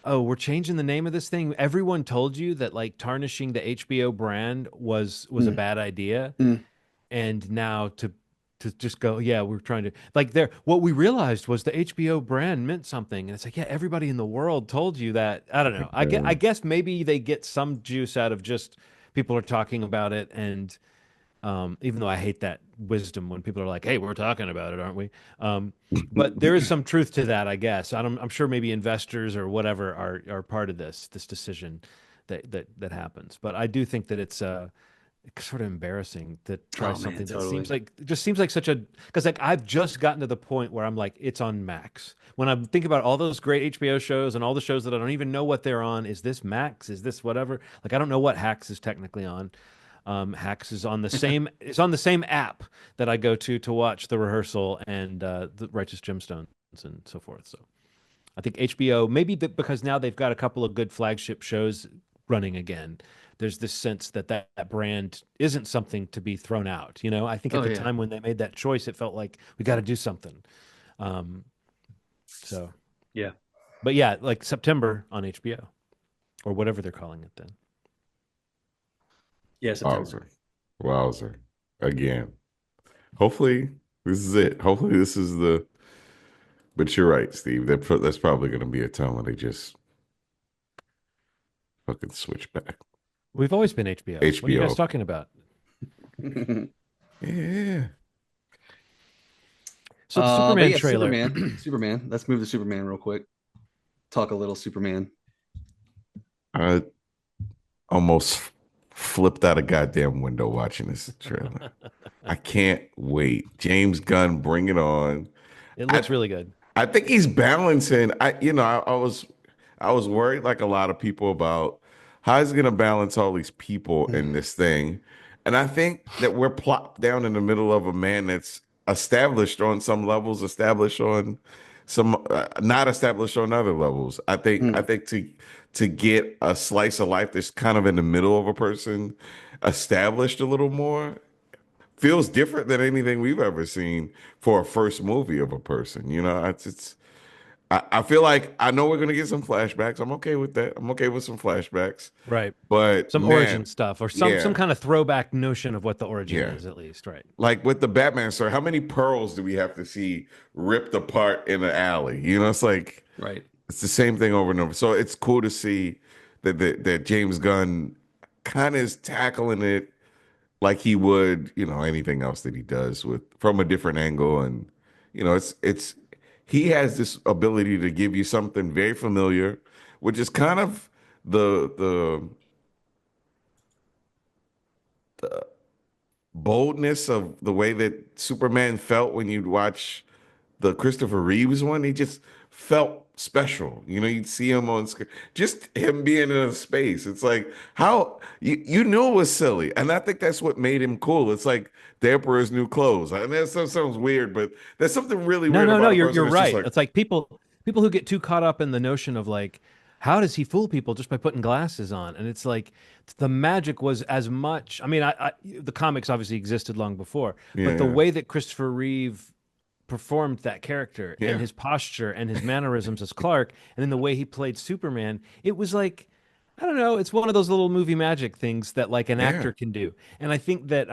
Speaker 3: oh, we're changing the name of this thing. Everyone told you that like tarnishing the HBO brand was a
Speaker 1: Mm,
Speaker 3: bad idea,
Speaker 1: mm,
Speaker 3: and now to just go, yeah, we're trying to like there. What we realized was the HBO brand meant something, and it's like, yeah, everybody in the world told you that. I don't know. I
Speaker 2: Yeah.
Speaker 3: guess maybe they get some juice out of just people are talking about it, and even though I hate that wisdom when people are like, "Hey, we're talking about it, aren't we?" But there is some truth to that, I guess. I'm sure maybe investors or whatever are part of this decision that happens. But I do think that it's sort of embarrassing to try
Speaker 1: oh man,
Speaker 3: something that
Speaker 1: totally.
Speaker 3: seems like such a because like I've just gotten to the point where I'm like it's on Max. When I think about all those great HBO shows and all the shows that I don't even know what they're on, is this Max? Is this whatever? Like I don't know what Hacks is technically on. Hacks is on the same app that I go to watch The Rehearsal and the Righteous Gemstones and so forth. So I think HBO maybe because now they've got a couple of good flagship shows running again. There's this sense that that brand isn't something to be thrown out. I think at
Speaker 1: Oh
Speaker 3: the
Speaker 1: yeah,
Speaker 3: time when they made that choice, it felt like we got to do something. Um, so,
Speaker 1: yeah,
Speaker 3: but yeah, like September on HBO or whatever they're calling it then.
Speaker 1: yeah. September.
Speaker 2: Wowzer. Wowzer. Again. Hopefully, this is it. Hopefully, this is the. But you're right, Steve. That's probably going to be a time when they just fucking switch back.
Speaker 3: We've always been HBO. What are you guys
Speaker 2: HBO.
Speaker 3: talking about?
Speaker 2: Yeah.
Speaker 3: So the
Speaker 1: But
Speaker 3: Superman
Speaker 1: yeah,
Speaker 3: trailer.
Speaker 1: Superman, Superman. Let's move to Superman real quick. Talk a little Superman.
Speaker 2: I almost flipped out a goddamn window watching this trailer. I can't wait. James Gunn, bring it on.
Speaker 3: It
Speaker 2: I
Speaker 3: looks really good.
Speaker 2: I think he's balancing. I was worried like a lot of people about how he's gonna balance all these people in this thing. And I think that we're plopped down in the middle of a man that's established on some levels, established on some not established on other levels. I think to get a slice of life that's kind of in the middle of a person established a little more feels different than anything we've ever seen for a first movie of a person. I feel like I know we're gonna get some flashbacks. I'm okay with that. I'm okay with some flashbacks.
Speaker 3: Right.
Speaker 2: But
Speaker 3: Some origin
Speaker 2: man,
Speaker 3: stuff or some
Speaker 2: yeah,
Speaker 3: kind of throwback notion of what the origin
Speaker 2: yeah.
Speaker 3: is, at least. Right.
Speaker 2: Like with the Batman story, how many pearls do we have to see ripped apart in an alley? It's like
Speaker 1: Right.
Speaker 2: it's the same thing over and over. So it's cool to see that James Gunn kind of is tackling it like he would, anything else that he does with from a different angle. And it's he has this ability to give you something very familiar, which is kind of the boldness of the way that Superman felt when you'd watch the Christopher Reeves one. He just felt special. You'd see him on screen, just him being in a space. It's like how you knew it was silly, and I think that's what made him cool. It's like the Emperor's new clothes. I mean, that sounds weird, but there's something really
Speaker 3: No,
Speaker 2: weird
Speaker 3: no, no.
Speaker 2: about a
Speaker 3: You're
Speaker 2: person that's just
Speaker 3: right.
Speaker 2: like,
Speaker 3: It's like people who get too caught up in the notion of like, how does he fool people just by putting glasses on? And it's like the magic was as much. I mean, the comics obviously existed long before, but the
Speaker 2: yeah,
Speaker 3: way that Christopher Reeve performed that character and
Speaker 2: yeah,
Speaker 3: his posture and his mannerisms as Clark, and then the way he played Superman, it was like I don't know. It's one of those little movie magic things that like an
Speaker 2: yeah,
Speaker 3: actor can do, and I think that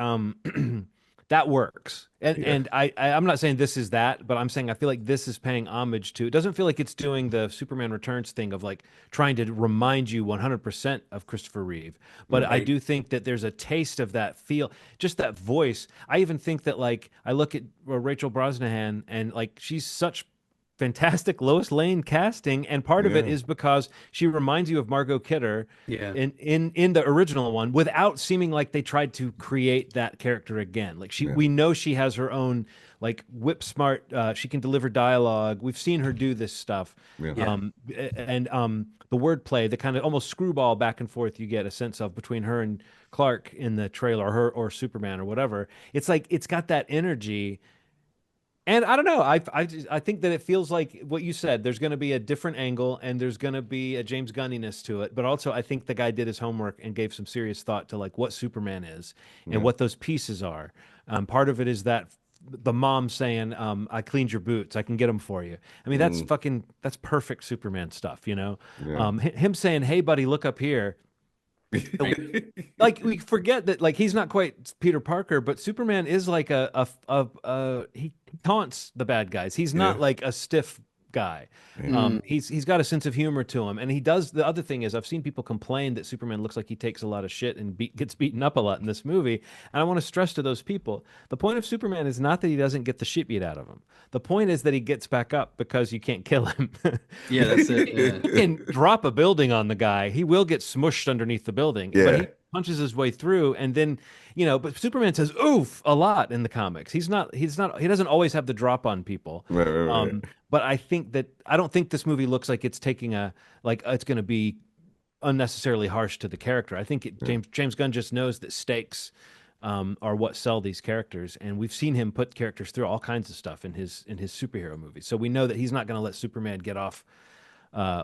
Speaker 3: that works. And
Speaker 2: Yeah.
Speaker 3: I'm not saying this is that, but I'm saying I feel like this is paying homage to. It doesn't feel like it's doing the Superman Returns thing of like trying to remind you 100% of Christopher Reeve. But I
Speaker 2: Right.
Speaker 3: do think that there's a taste of that feel, just that voice. I even think that like I look at Rachel Brosnahan and like she's such fantastic Lois Lane casting, and part of it
Speaker 2: Yeah.
Speaker 3: is because she reminds you of Margot Kidder
Speaker 1: Yeah.
Speaker 3: in the original one without seeming like they tried to create that character again. Like
Speaker 2: Yeah.
Speaker 3: we know she has her own like whip smart. She can deliver dialogue. We've seen her do this stuff.
Speaker 2: Yeah.
Speaker 1: Yeah.
Speaker 3: And the wordplay, the kind of almost screwball back and forth you get a sense of between her and Clark in the trailer, her or Superman or whatever. It's like it's got that energy, and I don't know. I think that it feels like what you said. There's going to be a different angle, and there's going to be a James Gunniness to it. But also, I think the guy did his homework and gave some serious thought to like what Superman is and
Speaker 2: Yeah.
Speaker 3: what those pieces are. Part of it is that the mom saying, "I cleaned your boots. I can get them for you." I mean,
Speaker 2: Mm.
Speaker 3: that's perfect Superman stuff, you know.
Speaker 2: Yeah.
Speaker 3: Him saying, "Hey, buddy, look up here." Like we forget that like he's not quite Peter Parker, but Superman is like he taunts the bad guys. He's
Speaker 2: Yeah.
Speaker 3: not like a stiff guy.
Speaker 1: Mm.
Speaker 3: He's got a sense of humor to him, and he does. The other thing is, I've seen people complain that Superman looks like he takes a lot of shit and gets beaten up a lot in this movie. And I want to stress to those people, the point of Superman is not that he doesn't get the shit beat out of him. The point is that he gets back up because you can't kill him.
Speaker 1: Yeah, that's it. Yeah.
Speaker 3: You can drop a building on the guy, he will get smushed underneath the building, but
Speaker 2: Yeah.
Speaker 3: he punches his way through, and then but Superman says oof a lot in the comics. He doesn't always have the drop on people.
Speaker 2: Right, right, right.
Speaker 3: But I don't think this movie looks like it's taking a like it's going to be unnecessarily harsh to the character. I think
Speaker 2: Yeah.
Speaker 3: James Gunn just knows that stakes are what sell these characters, and we've seen him put characters through all kinds of stuff in his superhero movies. So we know that he's not going to let Superman get off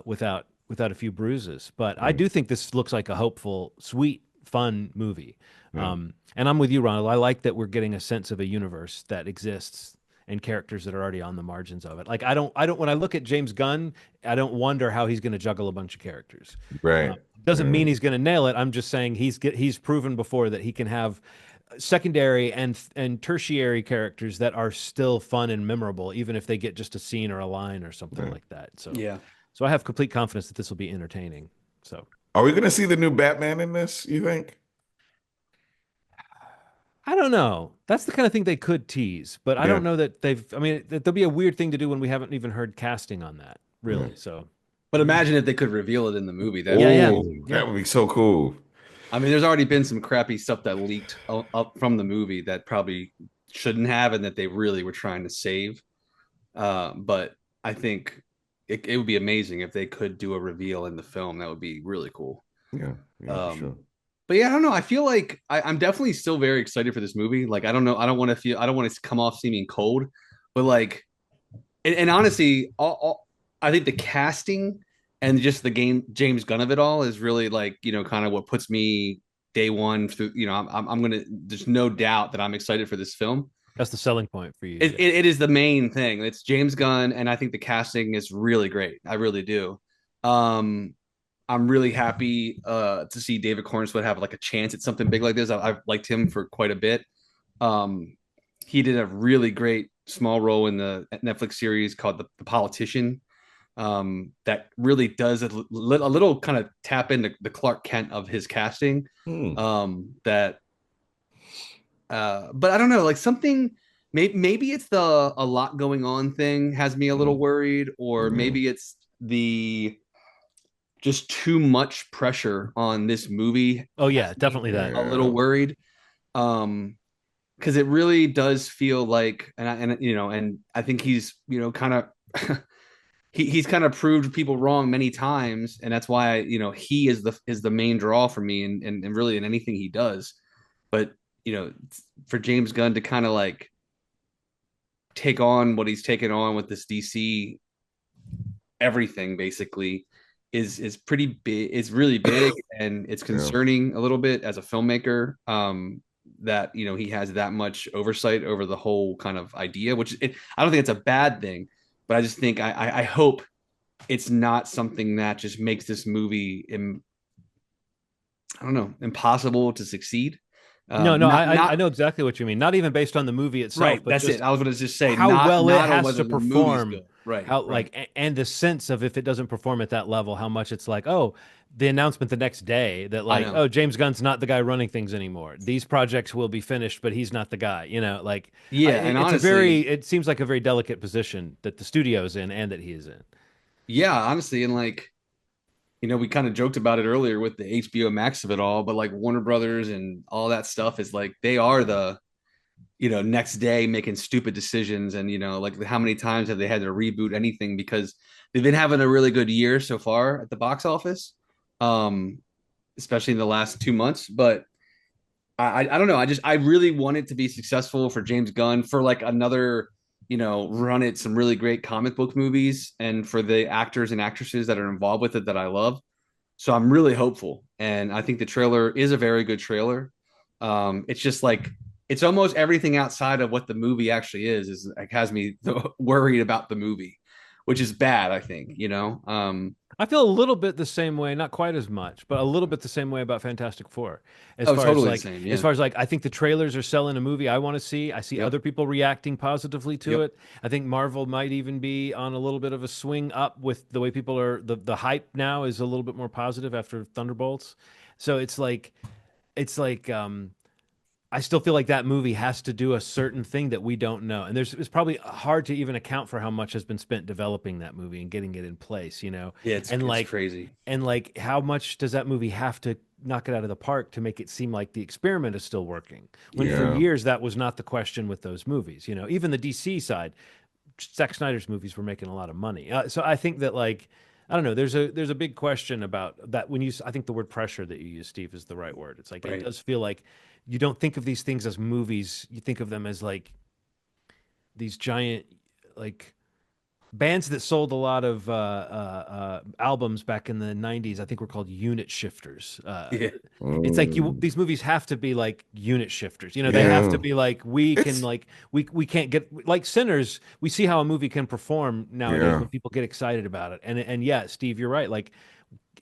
Speaker 3: without a few bruises. But I
Speaker 2: Yeah.
Speaker 3: do think this looks like a hopeful, sweet, fun movie.
Speaker 2: Yeah.
Speaker 3: And I'm with you, Ronald. I like that we're getting a sense of a universe that exists and characters that are already on the margins of it. Like I don't when I look at James Gunn, I don't wonder how he's going to juggle a bunch of characters.
Speaker 2: Right.
Speaker 3: Doesn't
Speaker 2: Yeah.
Speaker 3: mean he's going to nail it. I'm just saying he's proven before that he can have secondary and tertiary characters that are still fun and memorable, even if they get just a scene or a line or something
Speaker 2: Yeah.
Speaker 3: like that. So
Speaker 1: Yeah.
Speaker 3: so I have complete confidence that this will be entertaining. So
Speaker 2: Are we gonna see the new Batman in this, you think?
Speaker 3: I don't know. That's the kind of thing they could tease, but I
Speaker 2: Yeah.
Speaker 3: don't know that they've. I mean, there'll be a weird thing to do when we haven't even heard casting on that,
Speaker 2: Yeah.
Speaker 3: really. So
Speaker 1: But imagine if they could reveal it in the movie. That
Speaker 3: Yeah, yeah.
Speaker 2: Oh, that would be so cool.
Speaker 1: I mean, there's already been some crappy stuff that leaked up from the movie that probably shouldn't have, and that they really were trying to save. But I think it would be amazing if they could do a reveal in the film. That would be really cool.
Speaker 2: Yeah. Yeah, for sure.
Speaker 1: Um, but yeah, I don't know. I feel like I'm definitely still very excited for this movie. Like, I don't know. I don't want to come off seeming cold, but like, and honestly, I think the casting and just the game James Gunn of it all is really like, kind of what puts me day one through. I'm gonna. There's no doubt that I'm excited for this film.
Speaker 3: that's the selling point for you.
Speaker 1: It is the main thing. It's James Gunn, and I think the casting is really great. I really do. Um, I'm really happy to see David Cornswood have like a chance at something big like this. I've liked him for quite a bit. Um, he did a really great small role in the Netflix series called The Politician. That really does a little kind of tap into the Clark Kent of his casting.
Speaker 2: Hmm.
Speaker 1: But I don't know, like something. Maybe it's the a lot going on thing has me a little worried, or
Speaker 2: Yeah.
Speaker 1: maybe it's the just too much pressure on this movie.
Speaker 3: Oh yeah, definitely that.
Speaker 1: A little worried. Because it really does feel like, and I think he's, kind of he's kind of proved people wrong many times, and that's why he is the main draw for me, and really in anything he does. But for James Gunn to kind of like take on what he's taken on with this DC everything basically is pretty big. It's really big, and it's concerning a little bit as a filmmaker. That he has that much oversight over the whole kind of idea, which I don't think it's a bad thing, but I just think I hope it's not something that just makes this movie I don't know, impossible to succeed.
Speaker 3: No, no,
Speaker 1: Not
Speaker 3: I
Speaker 1: not
Speaker 3: know exactly what you mean. Not even based on the movie itself,
Speaker 1: right.
Speaker 3: but
Speaker 1: That's it.
Speaker 3: just
Speaker 1: I was going to just say
Speaker 3: how
Speaker 1: not
Speaker 3: well it
Speaker 1: not on
Speaker 3: has
Speaker 1: whether
Speaker 3: to
Speaker 1: the movie's
Speaker 3: perform,
Speaker 1: good. Right.
Speaker 3: how
Speaker 1: Right.
Speaker 3: and the sense of if it doesn't perform at that level, how much it's like, oh, the announcement the next day that
Speaker 1: I
Speaker 3: like,
Speaker 1: know.
Speaker 3: oh, James Gunn's not the guy running things anymore. These projects will be finished, but he's not the guy. Like
Speaker 1: Yeah, and
Speaker 3: it's a very,
Speaker 1: honestly,
Speaker 3: it seems like a very delicate position that the studio's in and that he is in.
Speaker 1: yeah, honestly, and like we kind of joked about it earlier with the HBO Max of it all, but like Warner Brothers and all that stuff is like they are the next day making stupid decisions, and like how many times have they had to reboot anything because they've been having a really good year so far at the box office, um, especially in the last 2 months. But I don't know. I really want it to be successful for James Gunn for like another run at some really great comic book movies and for the actors and actresses that are involved with it that I love. So I'm really hopeful, and I think the trailer is a very good trailer. It's just like it's almost everything outside of what the movie actually is like has me worried about the movie, which is bad. I think
Speaker 3: I feel a little bit the same way, not quite as much, but a little bit the same way about Fantastic Four.
Speaker 1: oh, totally the same.
Speaker 3: As
Speaker 1: Yeah.
Speaker 3: far as like, I think the trailers are selling a movie I want to see. I see
Speaker 1: Yep.
Speaker 3: other people reacting positively to
Speaker 1: Yep.
Speaker 3: it. I think Marvel might even be on a little bit of a swing up with the way people are. The hype now is a little bit more positive after Thunderbolts. So it's like I still feel like that movie has to do a certain thing that we don't know. And it's probably hard to even account for how much has been spent developing that movie and getting it in place,
Speaker 1: Yeah. It's
Speaker 3: And
Speaker 1: it's
Speaker 3: like
Speaker 1: crazy.
Speaker 3: how much does that movie have to knock it out of the park to make it seem like the experiment is still working? When for
Speaker 2: Yeah.
Speaker 3: years that was not the question with those movies, even the DC side, Zack Snyder's movies were making a lot of money. So I think that like I don't know. There's a big question about that when I think the word pressure that you use, Steve, is the right word. It's like it
Speaker 1: Right.
Speaker 3: does feel like you don't think of these things as movies. You think of them as like these giant like bands that sold a lot of albums back in the 90s. I think were called unit shifters.
Speaker 1: Yeah.
Speaker 3: It's like
Speaker 2: Mm.
Speaker 3: these movies have to be like unit shifters. They have
Speaker 2: Yeah.
Speaker 3: to be like we can
Speaker 2: It's
Speaker 3: like we can't get like Sinners. We see how a movie can perform nowadays
Speaker 2: yeah.
Speaker 3: when people get excited about it. And yeah, Steve, you're right. Like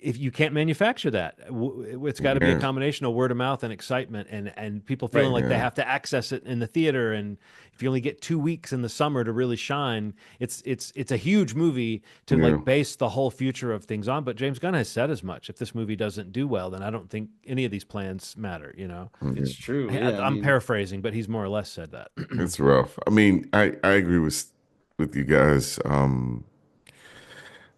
Speaker 3: if you can't manufacture that, it's got to be a
Speaker 2: Yeah.
Speaker 3: combination of word of mouth and excitement, and people feeling
Speaker 1: Right.
Speaker 3: like they
Speaker 2: Yeah.
Speaker 3: have to access it in the theater. And if you only get 2 weeks in the summer to really shine, it's a huge movie to
Speaker 2: Yeah.
Speaker 3: like base the whole future of things on. But James Gunn has said as much. If this movie doesn't do well, then I don't think any of these plans matter.
Speaker 2: Mhm.
Speaker 1: It's true. Yeah. I
Speaker 3: I'm
Speaker 1: mean,
Speaker 3: paraphrasing, but he's more or less said that.
Speaker 2: It's rough. I mean, I agree with you guys.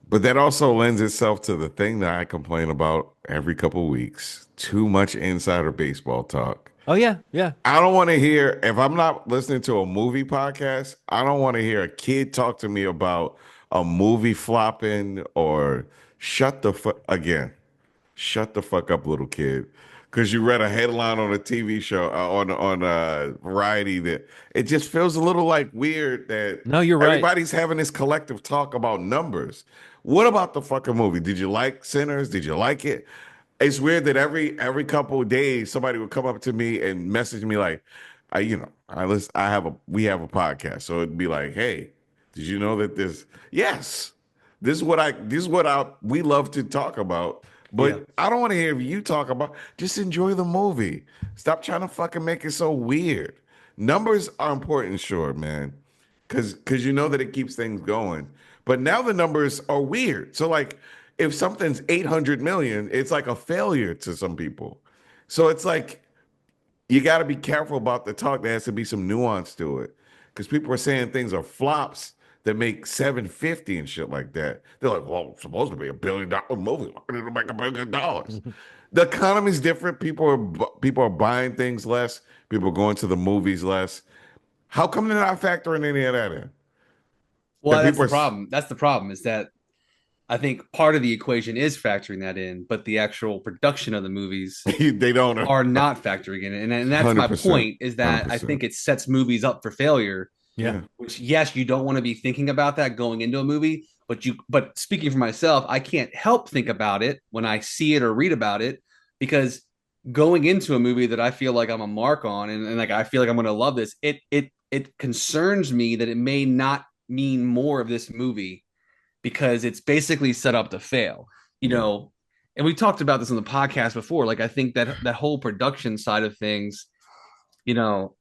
Speaker 2: But that also lends itself to the thing that I complain about every couple weeks. Too much insider baseball talk.
Speaker 3: Oh yeah, yeah.
Speaker 2: I don't want to hear, if I'm not listening to a movie podcast, I don't want to hear a kid talk to me about a movie flopping or shut the fuck again. Shut the fuck up, little kid. Because you read a headline on a TV show on Variety that it just feels a little like weird that
Speaker 3: No, you're right.
Speaker 2: everybody's having this collective talk about numbers. What about the fucking movie? Did you like Sinners? Did you like it? It's weird that every couple of days somebody would come up to me and message me like, we have a podcast, so it'd be like, hey, did you know that this? Yes, this is what I we love to talk about.
Speaker 1: yeah.
Speaker 2: But I don't want to hear you talk about. Just enjoy the movie. Stop trying to fucking make it so weird. Numbers are important, sure, man, because you know that it keeps things going. But now the numbers are weird. So like, if something's 800 million, it's like a failure to some people. So it's like you got to be careful about the talk. There has to be some nuance to it because people are saying things are flops that make 750 and shit like that. They're like, well, it's supposed to be $1 billion movie. Why did it make $1 billion? The economy's different. People are buying things less. People are going to the movies less. How come they're not factoring any of that in? That
Speaker 1: Well, that's
Speaker 2: people
Speaker 1: the
Speaker 2: are
Speaker 1: problem. That's the problem is that I think part of the equation is factoring that in, but the actual production of the movies
Speaker 2: they don't
Speaker 1: are not factoring in it. And that's my
Speaker 2: 100%.
Speaker 1: point is that I
Speaker 2: 100%.
Speaker 1: think it sets movies up for failure,
Speaker 3: Yeah.
Speaker 2: Yeah.
Speaker 1: which yes, you don't want to be thinking about that going into a movie, but speaking for myself, I can't help think about it when I see it or read about it because going into a movie that I feel like I'm a mark on and like I feel like I'm gonna love this, it concerns me that it may not mean more of this movie because it's basically set up to fail, you
Speaker 2: Yeah.
Speaker 1: know. And we talked about this on the podcast before. Like, I think that whole production side of things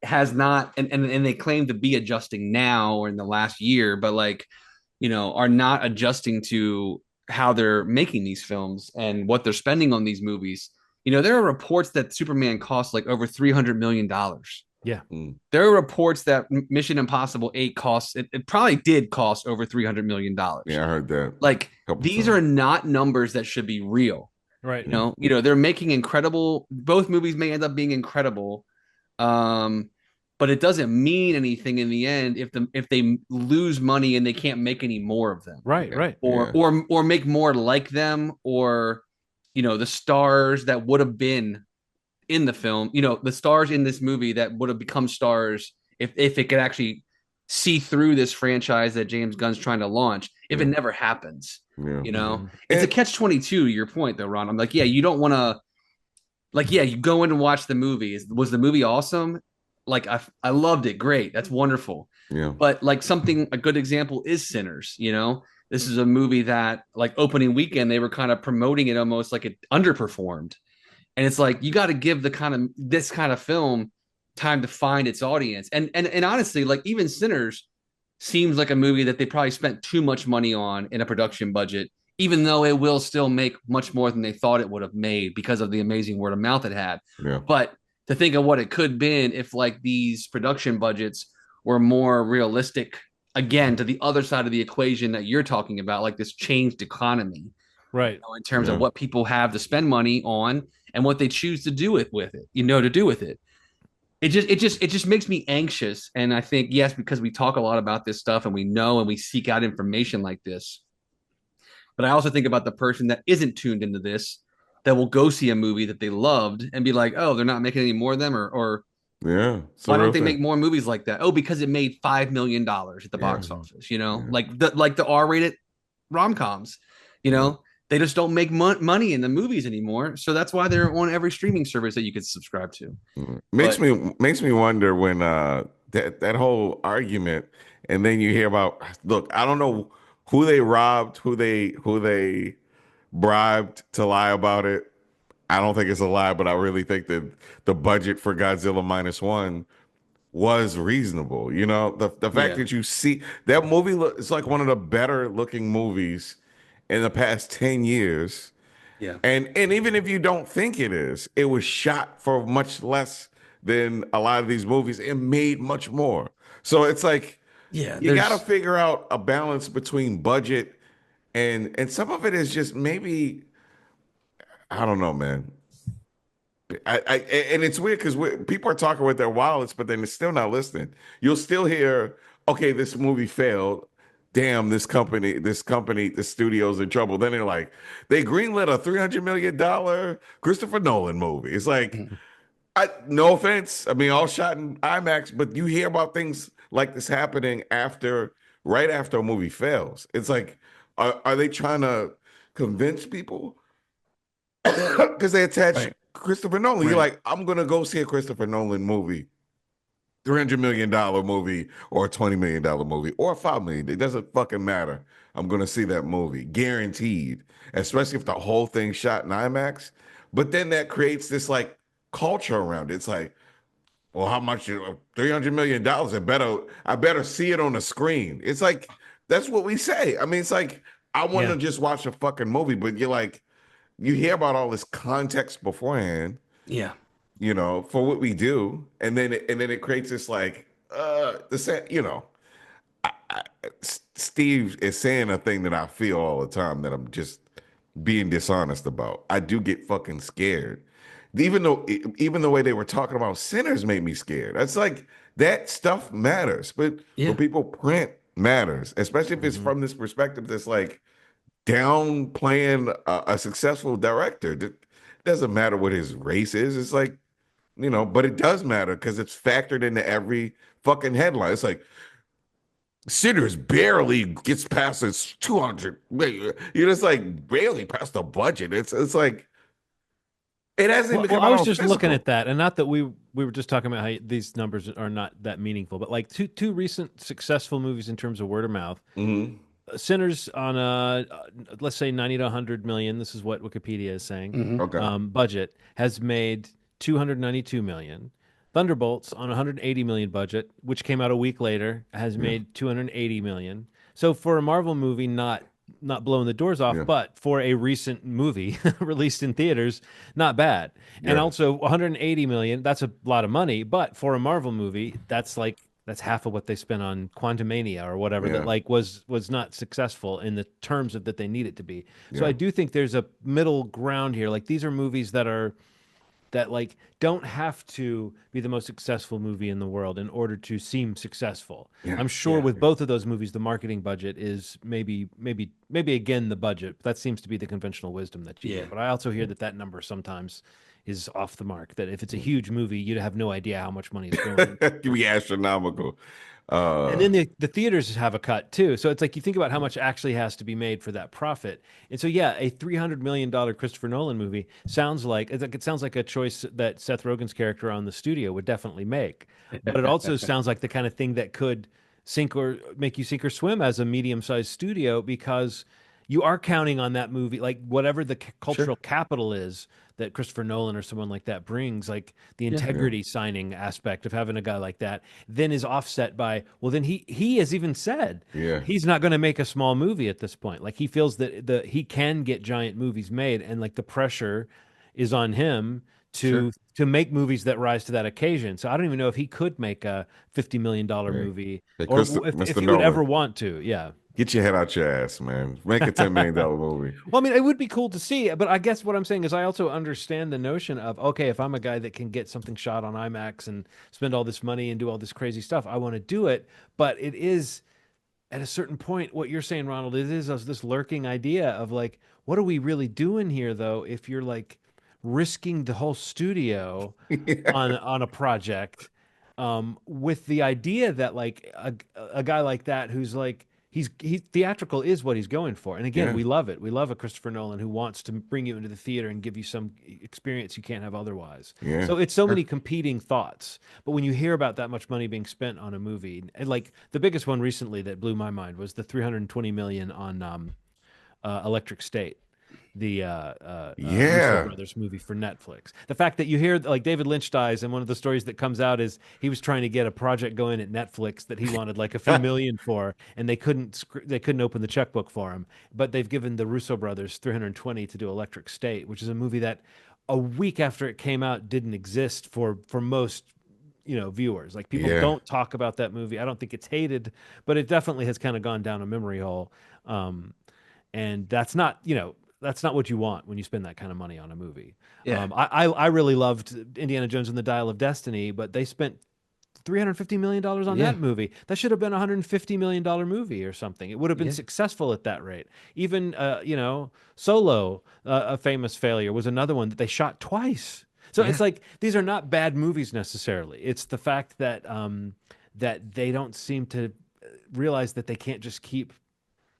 Speaker 1: has not, and they claim to be adjusting now or in the last year, but like, are not adjusting to how they're making these films and what they're spending on these movies. There are reports that Superman costs like over $300 million.
Speaker 3: Yeah.
Speaker 1: There are reports that Mission Impossible 8 costs, it probably did cost over $300 million.
Speaker 2: Yeah, I heard that
Speaker 1: Like,
Speaker 2: a couple
Speaker 1: these
Speaker 2: times.
Speaker 1: are not numbers that should be real.
Speaker 3: Right.
Speaker 1: They're making incredible, both movies may end up being incredible. Um, but it doesn't mean anything in the end if they lose money and they can't make any more of them,
Speaker 3: Right.
Speaker 2: Yeah,
Speaker 3: Right.
Speaker 2: yeah,
Speaker 1: or make more like them, or the stars that would have been in the film, the stars in this movie that would have become stars if it could actually see through this franchise that James Gunn's trying to launch, if it
Speaker 2: yeah,
Speaker 1: never happens.
Speaker 2: yeah.
Speaker 1: It's a
Speaker 2: And
Speaker 1: catch-22 to your point though, Ron. I'm like, yeah, you don't want to, like, yeah, you go in and watch the movie. Was the movie awesome? Like, I loved it. Great. That's wonderful.
Speaker 2: yeah,
Speaker 1: But like, a good example is Sinners. This is a movie that, like, opening weekend, they were kind of promoting it almost like it underperformed. And it's like, you got to give this kind of film time to find its audience. And honestly, like, even Sinners seems like a movie that they probably spent too much money on in a production budget, even though it will still make much more than they thought it would have made because of the amazing word of mouth it had.
Speaker 2: yeah,
Speaker 1: But to think of what it could have been if, like, these production budgets were more realistic, again, to the other side of the equation that you're talking about, like this changed economy,
Speaker 3: Right.
Speaker 1: in terms of
Speaker 2: yeah.
Speaker 1: what people have to spend money on and what they choose to do with it, to do with it. It just makes me anxious. And I think, yes, because we talk a lot about this stuff and we know and we seek out information like this. But I also think about the person that isn't tuned into this, that will go see a movie that they loved and be like, oh, they're not making any more of them, or
Speaker 2: Yeah, it's a
Speaker 1: why
Speaker 2: real
Speaker 1: don't they
Speaker 2: thing.
Speaker 1: make more movies like that? Oh, because it made $5 million at the
Speaker 2: Yeah,
Speaker 1: box office,
Speaker 2: yeah,
Speaker 1: like the R-rated rom-coms, you
Speaker 2: yeah.
Speaker 1: know, they just don't make money in the movies anymore. So that's why they're on every streaming service that you could subscribe to.
Speaker 2: Makes
Speaker 1: But
Speaker 2: me wonder when that whole argument, and then you hear about, look, I don't know who they robbed, who they bribed to lie about it. I don't think it's a lie, but I really think that the budget for Godzilla minus one was reasonable. The fact
Speaker 1: yeah,
Speaker 2: that you see that movie it's like one of the better looking movies in the past 10 years.
Speaker 1: yeah,
Speaker 2: And even if you don't think it is, it was shot for much less than a lot of these movies and made much more. So it's like
Speaker 1: yeah.
Speaker 2: you got to figure out a balance between budget and some of it is just maybe I don't know, man. And it's weird because people are talking with their wallets, but then they're still not listening. You'll still hear, okay, this movie failed. Damn, the studio's in trouble. Then they're like, they greenlit a $300 million Christopher Nolan movie. It's like, no offense. I mean, all shot in IMAX, but you hear about things like this happening right after a movie fails. It's like, are they trying to convince people? Because they attach
Speaker 1: Right,
Speaker 2: Christopher Nolan. You're
Speaker 1: right.
Speaker 2: like, I'm gonna go see a Christopher Nolan movie, $300 million movie, or a $20 million movie, or a $5 million. It doesn't fucking matter. I'm gonna see that movie, guaranteed. Especially if the whole thing's shot in IMAX. But then that creates this like culture around it. It's like, well, how much? $300 million. I better see it on the screen. It's like that's what we say. I mean, it's like I want
Speaker 3: Yeah.
Speaker 2: to just watch a fucking movie, but you're like you hear about all this context beforehand,
Speaker 1: Yeah,
Speaker 2: for what we do, and then it creates this like the same, Steve is saying a thing that I feel all the time that I'm just being dishonest about. I do get fucking scared. Even the way they were talking about sinners made me scared. That's like that stuff matters, but
Speaker 1: yeah,
Speaker 2: when people print matters, especially if it's
Speaker 3: Mhm.
Speaker 2: from this perspective that's like downplaying a successful director. It doesn't matter what his race is. It's like, but it does matter because it's factored into every fucking headline. It's like Sinners barely gets past its 200 million. You're just like barely past the budget. It's like it hasn't
Speaker 3: Well,
Speaker 2: even
Speaker 3: well,
Speaker 2: come
Speaker 3: I
Speaker 2: out
Speaker 3: was
Speaker 2: on
Speaker 3: just looking
Speaker 2: physical.
Speaker 3: at that, and not that we were just talking about how these numbers are not that meaningful, but like two recent successful movies in terms of word of mouth.
Speaker 2: Hmm.
Speaker 3: Sinners on let's say 90 to 100 million. This is what Wikipedia is saying.
Speaker 1: hmm,
Speaker 2: Okay.
Speaker 3: Budget has made 292 million. Thunderbolts on 180 million budget, which came out a week later, has
Speaker 2: Yeah.
Speaker 3: made 280 million. So for a Marvel movie, not blowing the doors off,
Speaker 2: Yeah.
Speaker 3: but for a recent movie released in theaters, not bad. And
Speaker 2: Yeah.
Speaker 3: also 180 million, that's a lot of money, but for a Marvel movie, that's half of what they spent on Quantumania or whatever that
Speaker 2: Yeah.
Speaker 3: like was not successful in the terms of that they need it to be. So I
Speaker 2: Yeah.
Speaker 3: do think there's a middle ground here. Like these are movies that like don't have to be the most successful movie in the world in order to seem successful.
Speaker 2: Yeah.
Speaker 3: I'm sure
Speaker 1: Yeah.
Speaker 3: with both of those movies, the marketing budget is maybe again the budget. That seems to be the conventional wisdom that you
Speaker 1: Yeah.
Speaker 3: hear. But I also hear that that number sometimes is off the mark. That if it's a huge movie, you'd have no idea how much money is going.
Speaker 2: It can be astronomical.
Speaker 3: And then the theaters have a cut too. So it's like you think about how much actually has to be made for that profit. And so yeah, a $300 million Christopher Nolan movie it sounds like a choice that Seth Rogen's character on the studio would definitely make. But it also sounds like the kind of thing that could make you sink or swim as a medium-sized studio because you are counting on that movie, like whatever the
Speaker 2: Sure.
Speaker 3: cultural capital is that Christopher Nolan or someone like that brings, like the
Speaker 1: Yeah.
Speaker 3: integrity signing aspect of having a guy like that, then is offset by, well, then he has even said
Speaker 2: Yeah.
Speaker 3: he's not going to make a small movie at this point. Like he feels that he can get giant movies made, and like the pressure is on him
Speaker 2: Sure.
Speaker 3: to make movies that rise to that occasion. So I don't even know if he could make a $50 million
Speaker 2: Hey,
Speaker 3: movie,
Speaker 2: hey,
Speaker 3: or if
Speaker 2: Mr.
Speaker 3: he would ever
Speaker 2: Nolan,
Speaker 3: want to. Yeah.
Speaker 2: get your head out your ass, man. Make a $10 million movie.
Speaker 3: Well, I mean, it would be cool to see, but I guess what I'm saying is I also understand the notion of, okay, if I'm a guy that can get something shot on IMAX and spend all this money and do all this crazy stuff, I want to do it. But it is at a certain point, what you're saying, Ronald, it is this lurking idea of like, what are we really doing here, though, if you're like risking the whole studio
Speaker 2: Yeah.
Speaker 3: on a project, with the idea that like a guy like that who's like he theatrical is what he's going for. And again,
Speaker 2: Yeah.
Speaker 3: we love it. We love a Christopher Nolan who wants to bring you into the theater and give you some experience you can't have otherwise.
Speaker 2: Yeah.
Speaker 3: So it's so many competing thoughts. But when you hear about that much money being spent on a movie, and like the biggest one recently that blew my mind was the 320 million on Electric State, the Russo
Speaker 2: Yeah.
Speaker 3: brothers movie for Netflix. The fact that you hear like David Lynch dies, and one of the stories that comes out is he was trying to get a project going at Netflix that he wanted like a few million for, and they couldn't open the checkbook for him. But they've given the Russo brothers 320 to do Electric State, which is a movie that a week after it came out didn't exist for most viewers. Like people
Speaker 2: Yeah.
Speaker 3: don't talk about that movie. I don't think it's hated, but it definitely has kind of gone down a memory hole. And that's not what you want when you spend that kind of money on a movie.
Speaker 1: Yeah.
Speaker 3: I really loved Indiana Jones and the Dial of Destiny, but they spent $350 million on
Speaker 1: Yeah.
Speaker 3: that movie. That should have been $150 million movie or something. It would have been
Speaker 1: Yeah.
Speaker 3: successful at that rate. Even Solo, a famous failure, was another one that they shot twice. So
Speaker 1: Yeah.
Speaker 3: it's like these are not bad movies necessarily. It's the fact that that they don't seem to realize that they can't just keep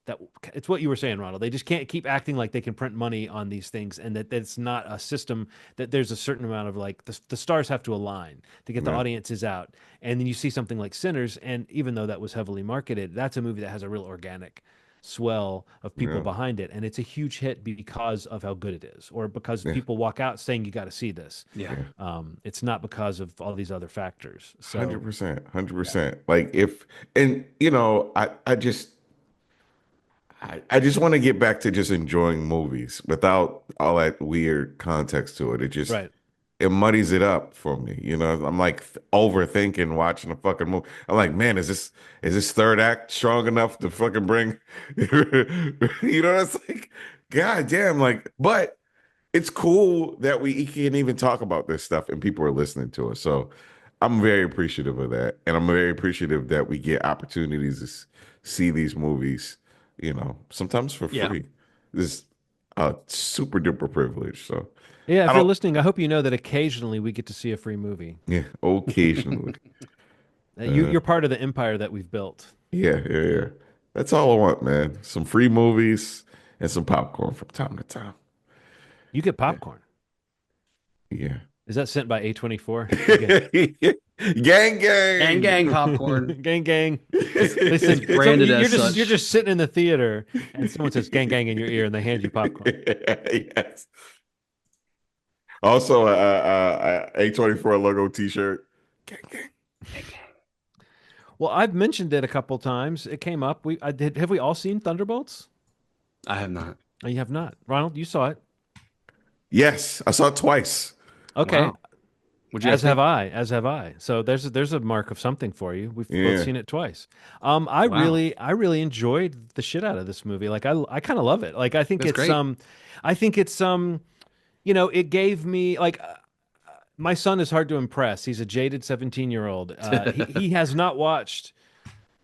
Speaker 3: that. It's what you were saying, Ronald. They just can't keep acting like they can print money on these things, and that it's not a system. That there's a certain amount of like the stars have to align to get the
Speaker 2: Yeah.
Speaker 3: audiences out. And then you see something like Sinners, and even though that was heavily marketed, that's a movie that has a real organic swell of people
Speaker 2: Yeah.
Speaker 3: behind it, and it's a huge hit because of how good it is, or because
Speaker 2: Yeah.
Speaker 3: people walk out saying you got to see this.
Speaker 1: Yeah.
Speaker 3: It's not because of all these other factors. So
Speaker 2: 100%. 100%. Like if and I just want to get back to just enjoying movies without all that weird context to it.
Speaker 3: right.
Speaker 2: It muddies it up for me. I'm like overthinking watching a fucking movie. I'm like, man, is this third act strong enough to fucking bring it's like, god damn, like, but it's cool that we can even talk about this stuff and people are listening to us. So I'm very appreciative of that. And I'm very appreciative that we get opportunities to see these movies, sometimes for
Speaker 1: Yeah.
Speaker 2: free. This is a super duper privilege. So
Speaker 3: Yeah,
Speaker 2: I
Speaker 3: if you're
Speaker 2: don't,
Speaker 3: listening, I hope you know that occasionally we get to see a free movie.
Speaker 2: yeah, occasionally.
Speaker 3: You're part of the empire that we've built.
Speaker 2: Yeah, yeah, yeah. That's all I want, man. Some free movies and some popcorn from time to time.
Speaker 3: You get popcorn.
Speaker 2: Yeah.
Speaker 3: Is that sent by A24?
Speaker 2: Gang, gang.
Speaker 1: And gang popcorn.
Speaker 3: Gang, gang. They said,
Speaker 1: branded
Speaker 3: you're
Speaker 1: as
Speaker 3: just
Speaker 1: such.
Speaker 3: you're just sitting in the theater, and someone says "gang, gang" in your ear, and they hand you popcorn.
Speaker 2: Yes. Also, A24 logo T-shirt. Gang, gang.
Speaker 3: Well, I've mentioned it a couple times. It came up. I did. Have we all seen Thunderbolts?
Speaker 1: I have not.
Speaker 3: Oh, you have not. Ronald, you saw it.
Speaker 2: Yes, I saw it twice.
Speaker 3: Okay.
Speaker 1: Wow. What'd you guys
Speaker 3: As have
Speaker 1: think?
Speaker 3: I. As have I. So there's a mark of something for you. We've both
Speaker 2: Yeah.
Speaker 3: seen it twice.
Speaker 1: Wow.
Speaker 3: I really enjoyed the shit out of this movie. Like I kind of love it. Like
Speaker 1: That's great.
Speaker 3: I think it's you know, it gave me like my son is hard to impress. He's a jaded 17-year-old. He has not watched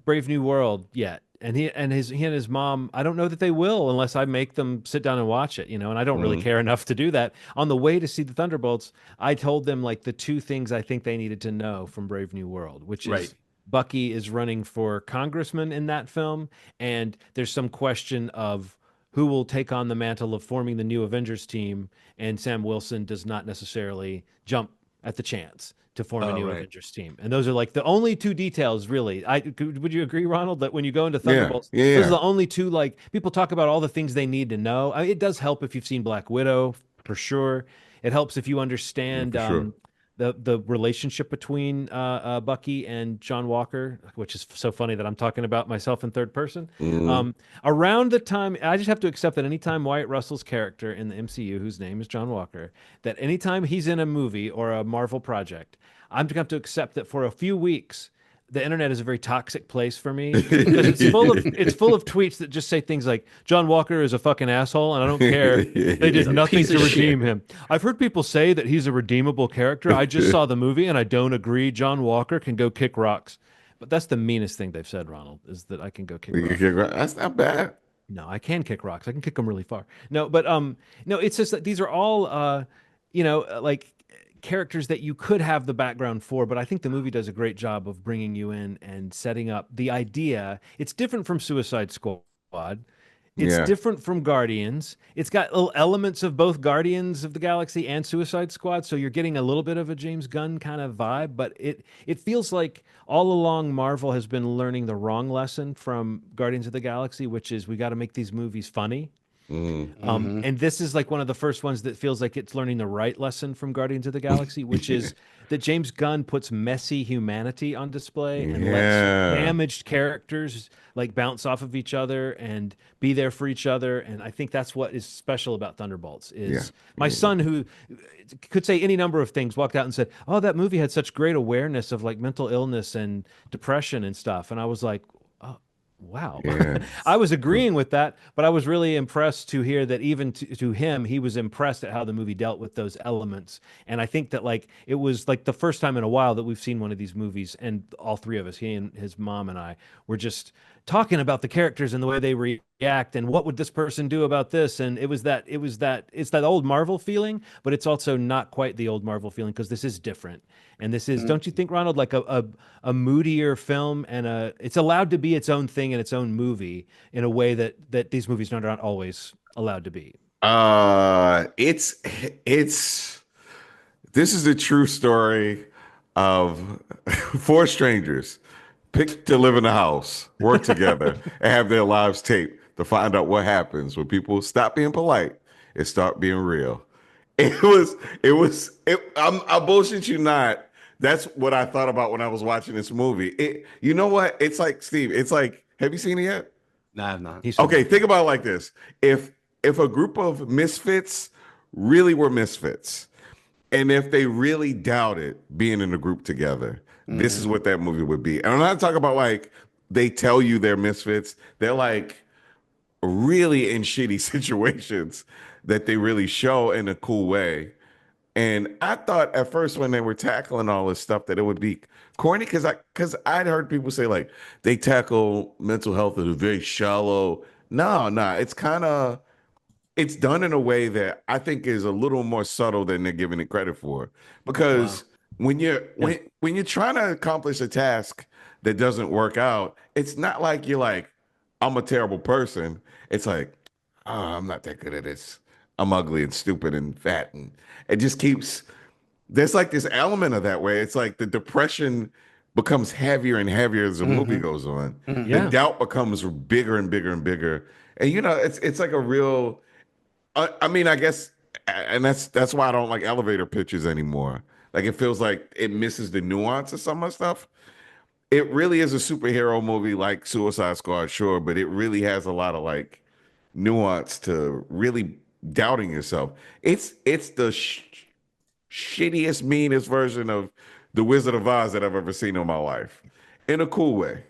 Speaker 3: Brave New World yet. And he and his mom, I don't know that they will unless I make them sit down and watch it, you know, and I don't really
Speaker 2: Mhm.
Speaker 3: care enough to do that. On the way to see the Thunderbolts, I told them like the two things I think they needed to know from Brave New World, which
Speaker 1: Right.
Speaker 3: is Bucky is running for congressman in that film, and there's some question of who will take on the mantle of forming the new Avengers team, and Sam Wilson does not necessarily jump at the chance to form a
Speaker 1: Oh,
Speaker 3: new
Speaker 1: right.
Speaker 3: Avengers team. And those are like the only two details, really. Would you agree, Ronald, that when you go into
Speaker 2: Yeah,
Speaker 3: Thunderbolts,
Speaker 2: yeah,
Speaker 3: those are
Speaker 2: yeah.
Speaker 3: the only two, like people talk about all the things they need to know. I mean, it does help if you've seen Black Widow for sure. It helps if you
Speaker 2: Yeah,
Speaker 3: understand
Speaker 2: for sure.
Speaker 3: the relationship between Bucky and John Walker, which is so funny that I'm talking about myself in third person.
Speaker 2: Mhm.
Speaker 3: Um, Around the time, I just have to accept that anytime Wyatt Russell's character in the MCU, whose name is John Walker, that anytime he's in a movie or a Marvel project, I'm going to have to accept that for a few weeks, the internet is a very toxic place for me because it's full of tweets that just say things like John Walker is a fucking asshole and I don't care. They
Speaker 1: He's
Speaker 3: did
Speaker 1: a
Speaker 3: nothing
Speaker 1: piece
Speaker 3: to
Speaker 1: of
Speaker 3: redeem
Speaker 1: shit.
Speaker 3: him. I've heard people say that he's a redeemable character. I just saw the movie and I don't agree. John Walker can go kick rocks. But that's the meanest thing they've said, Ronald, is that I can go kick rocks.
Speaker 2: That's not bad.
Speaker 3: No, I can kick rocks. I can kick them really far. No, but no, it's just that these are all you know, like characters that you could have the background for, but I think the movie does a great job of bringing you in and setting up the idea. It's different from Suicide Squad. It's
Speaker 2: Yeah.
Speaker 3: different from Guardians. It's got little elements of both Guardians of the Galaxy and Suicide Squad, so you're getting a little bit of a James Gunn kind of vibe, but it feels like all along Marvel has been learning the wrong lesson from Guardians of the Galaxy, which is we got to make these movies funny.
Speaker 2: Mhm.
Speaker 1: Hmm.
Speaker 3: And this is like one of the first ones that feels like it's learning the right lesson from Guardians of the Galaxy, which is that James Gunn puts messy humanity on display and lets
Speaker 2: Yeah.
Speaker 3: damaged characters like bounce off of each other and be there for each other. And I think that's what is special about Thunderbolts
Speaker 2: Yeah.
Speaker 3: is my son, who could say any number of things, walked out and said, "Oh, that movie had such great awareness of like mental illness and depression and stuff." And I was like, "Oh, wow."
Speaker 2: Yeah.
Speaker 3: I was agreeing with that, but I was really impressed to hear that even to him, he was impressed at how the movie dealt with those elements. And I think that like it was like the first time in a while that we've seen one of these movies, and all three of us, he and his mom and I, were just talking about the characters and the way they react and what would this person do about this. And it's that old Marvel feeling, but it's also not quite the old Marvel feeling because this is different. And this is, don't you think, Ronald, like a moodier film, and it's allowed to be its own thing and its own movie in a way that these movies are not always allowed to be.
Speaker 2: It's this is a true story of four strangers pick to live in a house, work together, and have their lives taped to find out what happens when people stop being polite and start being real. I bullshit you not. That's what I thought about when I was watching this movie. You know what? It's like, Steve, it's like, have you seen it yet?
Speaker 1: No, I have not.
Speaker 3: He should
Speaker 2: Okay,
Speaker 3: not.
Speaker 2: think about it like this. If a group of misfits really were misfits, and if they really doubted being in a group together, this is
Speaker 1: Hmm.
Speaker 2: what that movie would be. And I'm not talking about like they tell you they're misfits. They're like really in shitty situations that they really show in a cool way. And I thought at first when they were tackling all this stuff that it would be corny because I'd heard people say like they tackle mental health in a very shallow. No, no, it's done in a way that I think is a little more subtle than they're giving it credit for.
Speaker 1: Wow.
Speaker 2: Because
Speaker 3: Yeah.
Speaker 2: when you're trying to accomplish a task that doesn't work out, it's not like you're like, I'm a terrible person. It's like, oh, I'm not that good at this. I'm ugly and stupid and fat. And it just keeps there's like this element of that way. It's like the depression becomes heavier and heavier as the movie
Speaker 1: Hmm.
Speaker 2: goes on. The
Speaker 1: Hmm.
Speaker 3: Yeah.
Speaker 2: doubt becomes bigger and bigger and bigger. And you know, it's like a real I mean, I guess, and that's why I don't like elevator pitches anymore. Like it feels like it misses the nuance of some of the stuff. It really is a superhero movie like Suicide Squad, sure, but it really has a lot of like nuance to really doubting yourself. It's the shittiest, meanest version of the Wizard of Oz that I've ever seen in my life, in a cool way.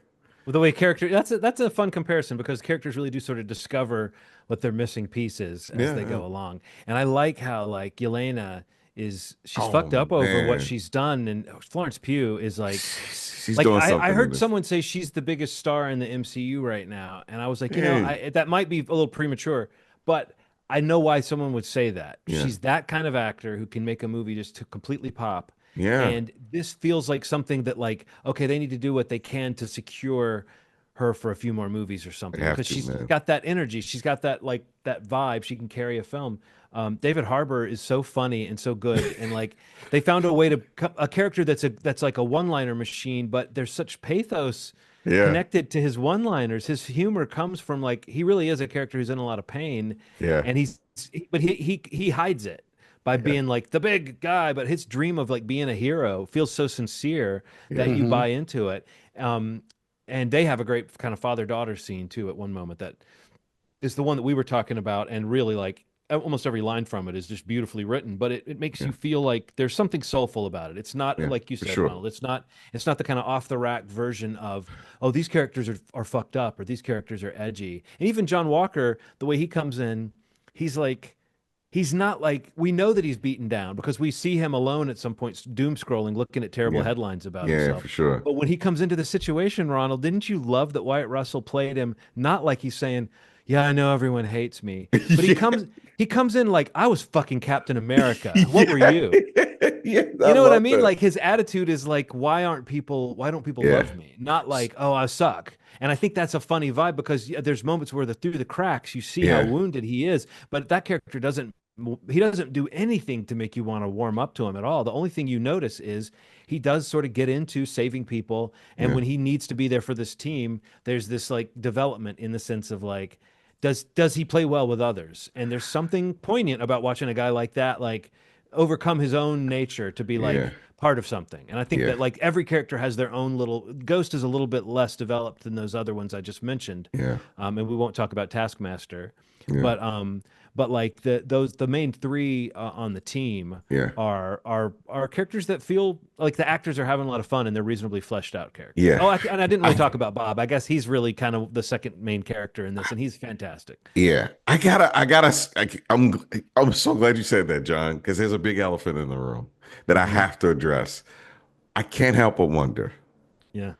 Speaker 3: With the way character that's a fun comparison because characters really do sort of discover what their missing pieces as
Speaker 2: Yeah,
Speaker 3: they
Speaker 2: yeah.
Speaker 3: go along. And I like how like Yelena is she's
Speaker 2: Oh
Speaker 3: fucked up over what
Speaker 2: man,
Speaker 3: she's done, and Florence Pugh is
Speaker 2: she's
Speaker 3: like
Speaker 2: doing
Speaker 3: I
Speaker 2: something in
Speaker 3: heard
Speaker 2: this.
Speaker 3: someone say she's the biggest star in the MCU right now, and I was like,
Speaker 2: Hey,
Speaker 3: that might be a little premature, but I know why someone would say that.
Speaker 2: yeah,
Speaker 3: She's that kind of actor who can make a movie just to completely pop.
Speaker 2: yeah.
Speaker 3: And this feels like something that like, okay, they need to do what they can to secure her for a few more movies or
Speaker 2: They
Speaker 3: something
Speaker 2: have
Speaker 3: because
Speaker 2: to,
Speaker 3: she's
Speaker 2: man.
Speaker 3: got that energy. She's got that like that vibe. She can carry a film. David Harbour is so funny and so good, and like they found a way to a character that's like a one-liner machine, but there's such pathos
Speaker 2: Yeah,
Speaker 3: connected to his one-liners. His humor comes from like he really is a character who's in a lot of pain,
Speaker 2: yeah,
Speaker 3: and but he hides it by
Speaker 2: yeah,
Speaker 3: being like the big guy, but his dream of like being a hero feels so sincere that
Speaker 2: yeah.
Speaker 3: you
Speaker 1: Hmm.
Speaker 3: buy into it. Um, and they have a great kind of father-daughter scene too at one moment that is the one that we were talking about, and really like almost every line from it is just beautifully written, but it makes
Speaker 2: Yeah,
Speaker 3: you feel like there's something soulful about it. It's not
Speaker 2: yeah,
Speaker 3: like you
Speaker 2: for
Speaker 3: said,
Speaker 2: sure.
Speaker 3: Ronald. It's not the kind of off the rack version of, oh, these characters are fucked up or these characters are edgy. And even John Walker, the way he comes in, he's like he's not like we know that he's beaten down because we see him alone at some points doom scrolling looking at terrible
Speaker 2: Yeah,
Speaker 3: headlines about
Speaker 2: yeah,
Speaker 3: himself.
Speaker 2: for sure.
Speaker 3: But when he comes into the situation, Ronald, didn't you love that Wyatt Russell played him not like he's saying, yeah, I know everyone hates me, but
Speaker 2: Yeah,
Speaker 3: he comes in like I was fucking Captain America. What were
Speaker 2: yeah,
Speaker 3: you?
Speaker 2: yeah. I
Speaker 3: You know what I
Speaker 2: love
Speaker 3: mean?
Speaker 2: that.
Speaker 3: Like his attitude is like, why don't people
Speaker 2: Yeah,
Speaker 3: love me? Not like, oh, I suck. And I think that's a funny vibe because there's moments where through the cracks you see how
Speaker 2: yeah,
Speaker 3: wounded he is, but that character doesn't do anything to make you want to warm up to him at all. The only thing you notice is he does sort of get into saving people, and
Speaker 2: yeah,
Speaker 3: when he needs to be there for this team, there's this like development in the sense of like does he play well with others? And there's something poignant about watching a guy like that like overcome his own nature to be
Speaker 2: yeah,
Speaker 3: like part of something. And I think
Speaker 2: yeah,
Speaker 3: that like every character has their own little Ghost is a little bit less developed than those other ones I just mentioned.
Speaker 2: yeah,
Speaker 3: And we won't talk about Taskmaster,
Speaker 2: yeah,
Speaker 3: but like the main three on the team
Speaker 2: yeah,
Speaker 3: are characters that feel like the actors are having a lot of fun and they're reasonably fleshed out characters.
Speaker 2: yeah.
Speaker 3: Oh, and I didn't really
Speaker 2: I
Speaker 3: talk about Bob. I guess he's really kind of the second main character in this, and he's fantastic.
Speaker 2: Yeah, I'm so glad you said that, John, because there's a big elephant in the room that I
Speaker 3: Hmm.
Speaker 2: have to address. I can't help but wonder
Speaker 3: Yeah.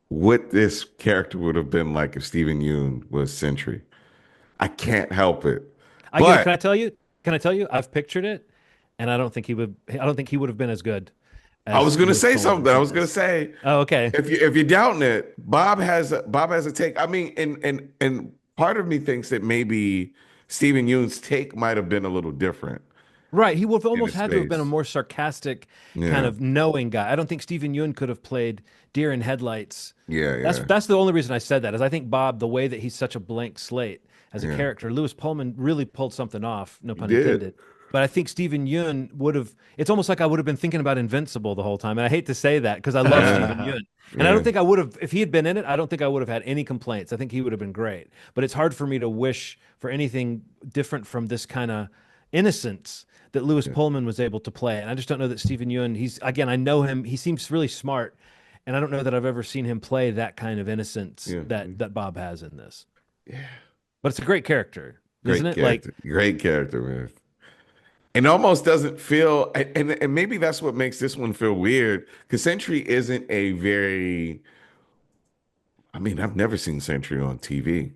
Speaker 2: what this character would have been like if Stephen Yeun was Sentry. I can't help it. But
Speaker 3: Can I tell you? Can I tell you? I've pictured it, and I don't think he would. I don't think he would have been as good
Speaker 2: I was
Speaker 3: as
Speaker 2: gonna
Speaker 3: Lewis
Speaker 2: say
Speaker 3: Pullman
Speaker 2: something.
Speaker 3: is
Speaker 2: I
Speaker 3: in
Speaker 2: was gonna
Speaker 3: this.
Speaker 2: say
Speaker 3: Oh, okay.
Speaker 2: if you're doubting it, Bob has a take. I mean, and part of me thinks that maybe Stephen Yeun's take might have been a little different
Speaker 3: Right. He would have
Speaker 2: in
Speaker 3: almost
Speaker 2: his
Speaker 3: had to have been a
Speaker 2: space.
Speaker 3: more sarcastic kind
Speaker 2: Yeah,
Speaker 3: of knowing guy. I don't think Stephen Yeun could have played Deer in Headlights.
Speaker 2: yeah,
Speaker 3: That's
Speaker 2: yeah,
Speaker 3: that's the only reason I said that is I think Bob, the way that he's such a blank slate as a
Speaker 2: yeah.
Speaker 3: character, Lewis Pullman really pulled something off, no
Speaker 2: He
Speaker 3: pun
Speaker 2: did.
Speaker 3: intended. But I think Stephen Yeun would have. It's almost like I would have been thinking about Invincible the whole time, and I hate to say that because I love Stephen
Speaker 2: Yeah,
Speaker 3: Yeun, and I
Speaker 2: yeah,
Speaker 3: don't think I would have if he had been in it. I don't think I would have had any complaints. I think he would have been great. But it's hard for me to wish for anything different from this kind of innocence that Lewis
Speaker 2: yeah,
Speaker 3: Pullman was able to play. And I just don't know that Stephen Yeun. He's again, I know him. He seems really smart, and I don't know that I've ever seen him play that kind of innocence
Speaker 2: yeah.
Speaker 3: that Bob has in this.
Speaker 2: Yeah.
Speaker 3: But it's a great character, isn't
Speaker 2: Great
Speaker 3: it? Like
Speaker 2: character. Great character, man. And almost doesn't feel and maybe that's what makes this one feel weird because Sentry isn't a very I mean, I've never seen Sentry on TV.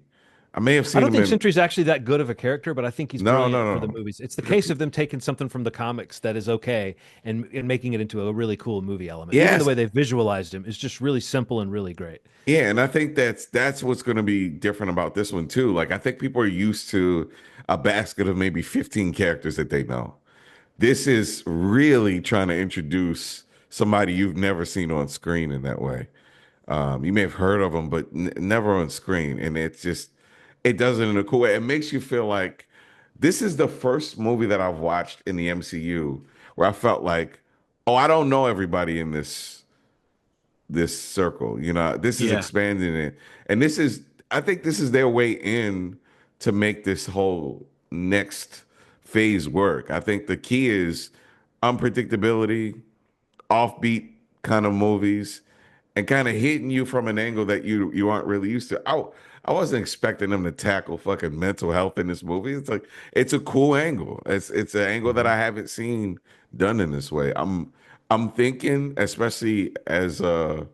Speaker 2: I may have
Speaker 3: I
Speaker 2: seen
Speaker 3: don't
Speaker 2: him
Speaker 3: think
Speaker 2: in
Speaker 3: Sentry's actually that good of a character, but I think he's
Speaker 2: no,
Speaker 3: brilliant for the
Speaker 2: no,
Speaker 3: movies. It's the
Speaker 2: no.
Speaker 3: case of them taking something from the comics that is okay and making it into a really cool movie element. Even the
Speaker 2: Yes.
Speaker 3: way they visualized him is just really simple and really great.
Speaker 2: Yeah, and I think that's what's going to be different about this one too. Like I think people are used to a basket of maybe 15 characters that they know. This is really trying to introduce somebody you've never seen on screen in that way. You may have heard of them, but never on screen. And it's just, it does it in a cool way. It makes you feel like this is the first movie that I've watched in the MCU where I felt like, oh, I don't know everybody in this circle. You know, this is
Speaker 1: Yeah.
Speaker 2: expanding it. And this is, I think this is their way in to make this whole next phase work. I think the key is unpredictability, offbeat kind of movies, and kind of hitting you from an angle that you aren't really used to. I wasn't expecting them to tackle fucking mental health in this movie. It's like it's a cool angle. It's an angle that I haven't seen done in this way. I'm thinking, especially as the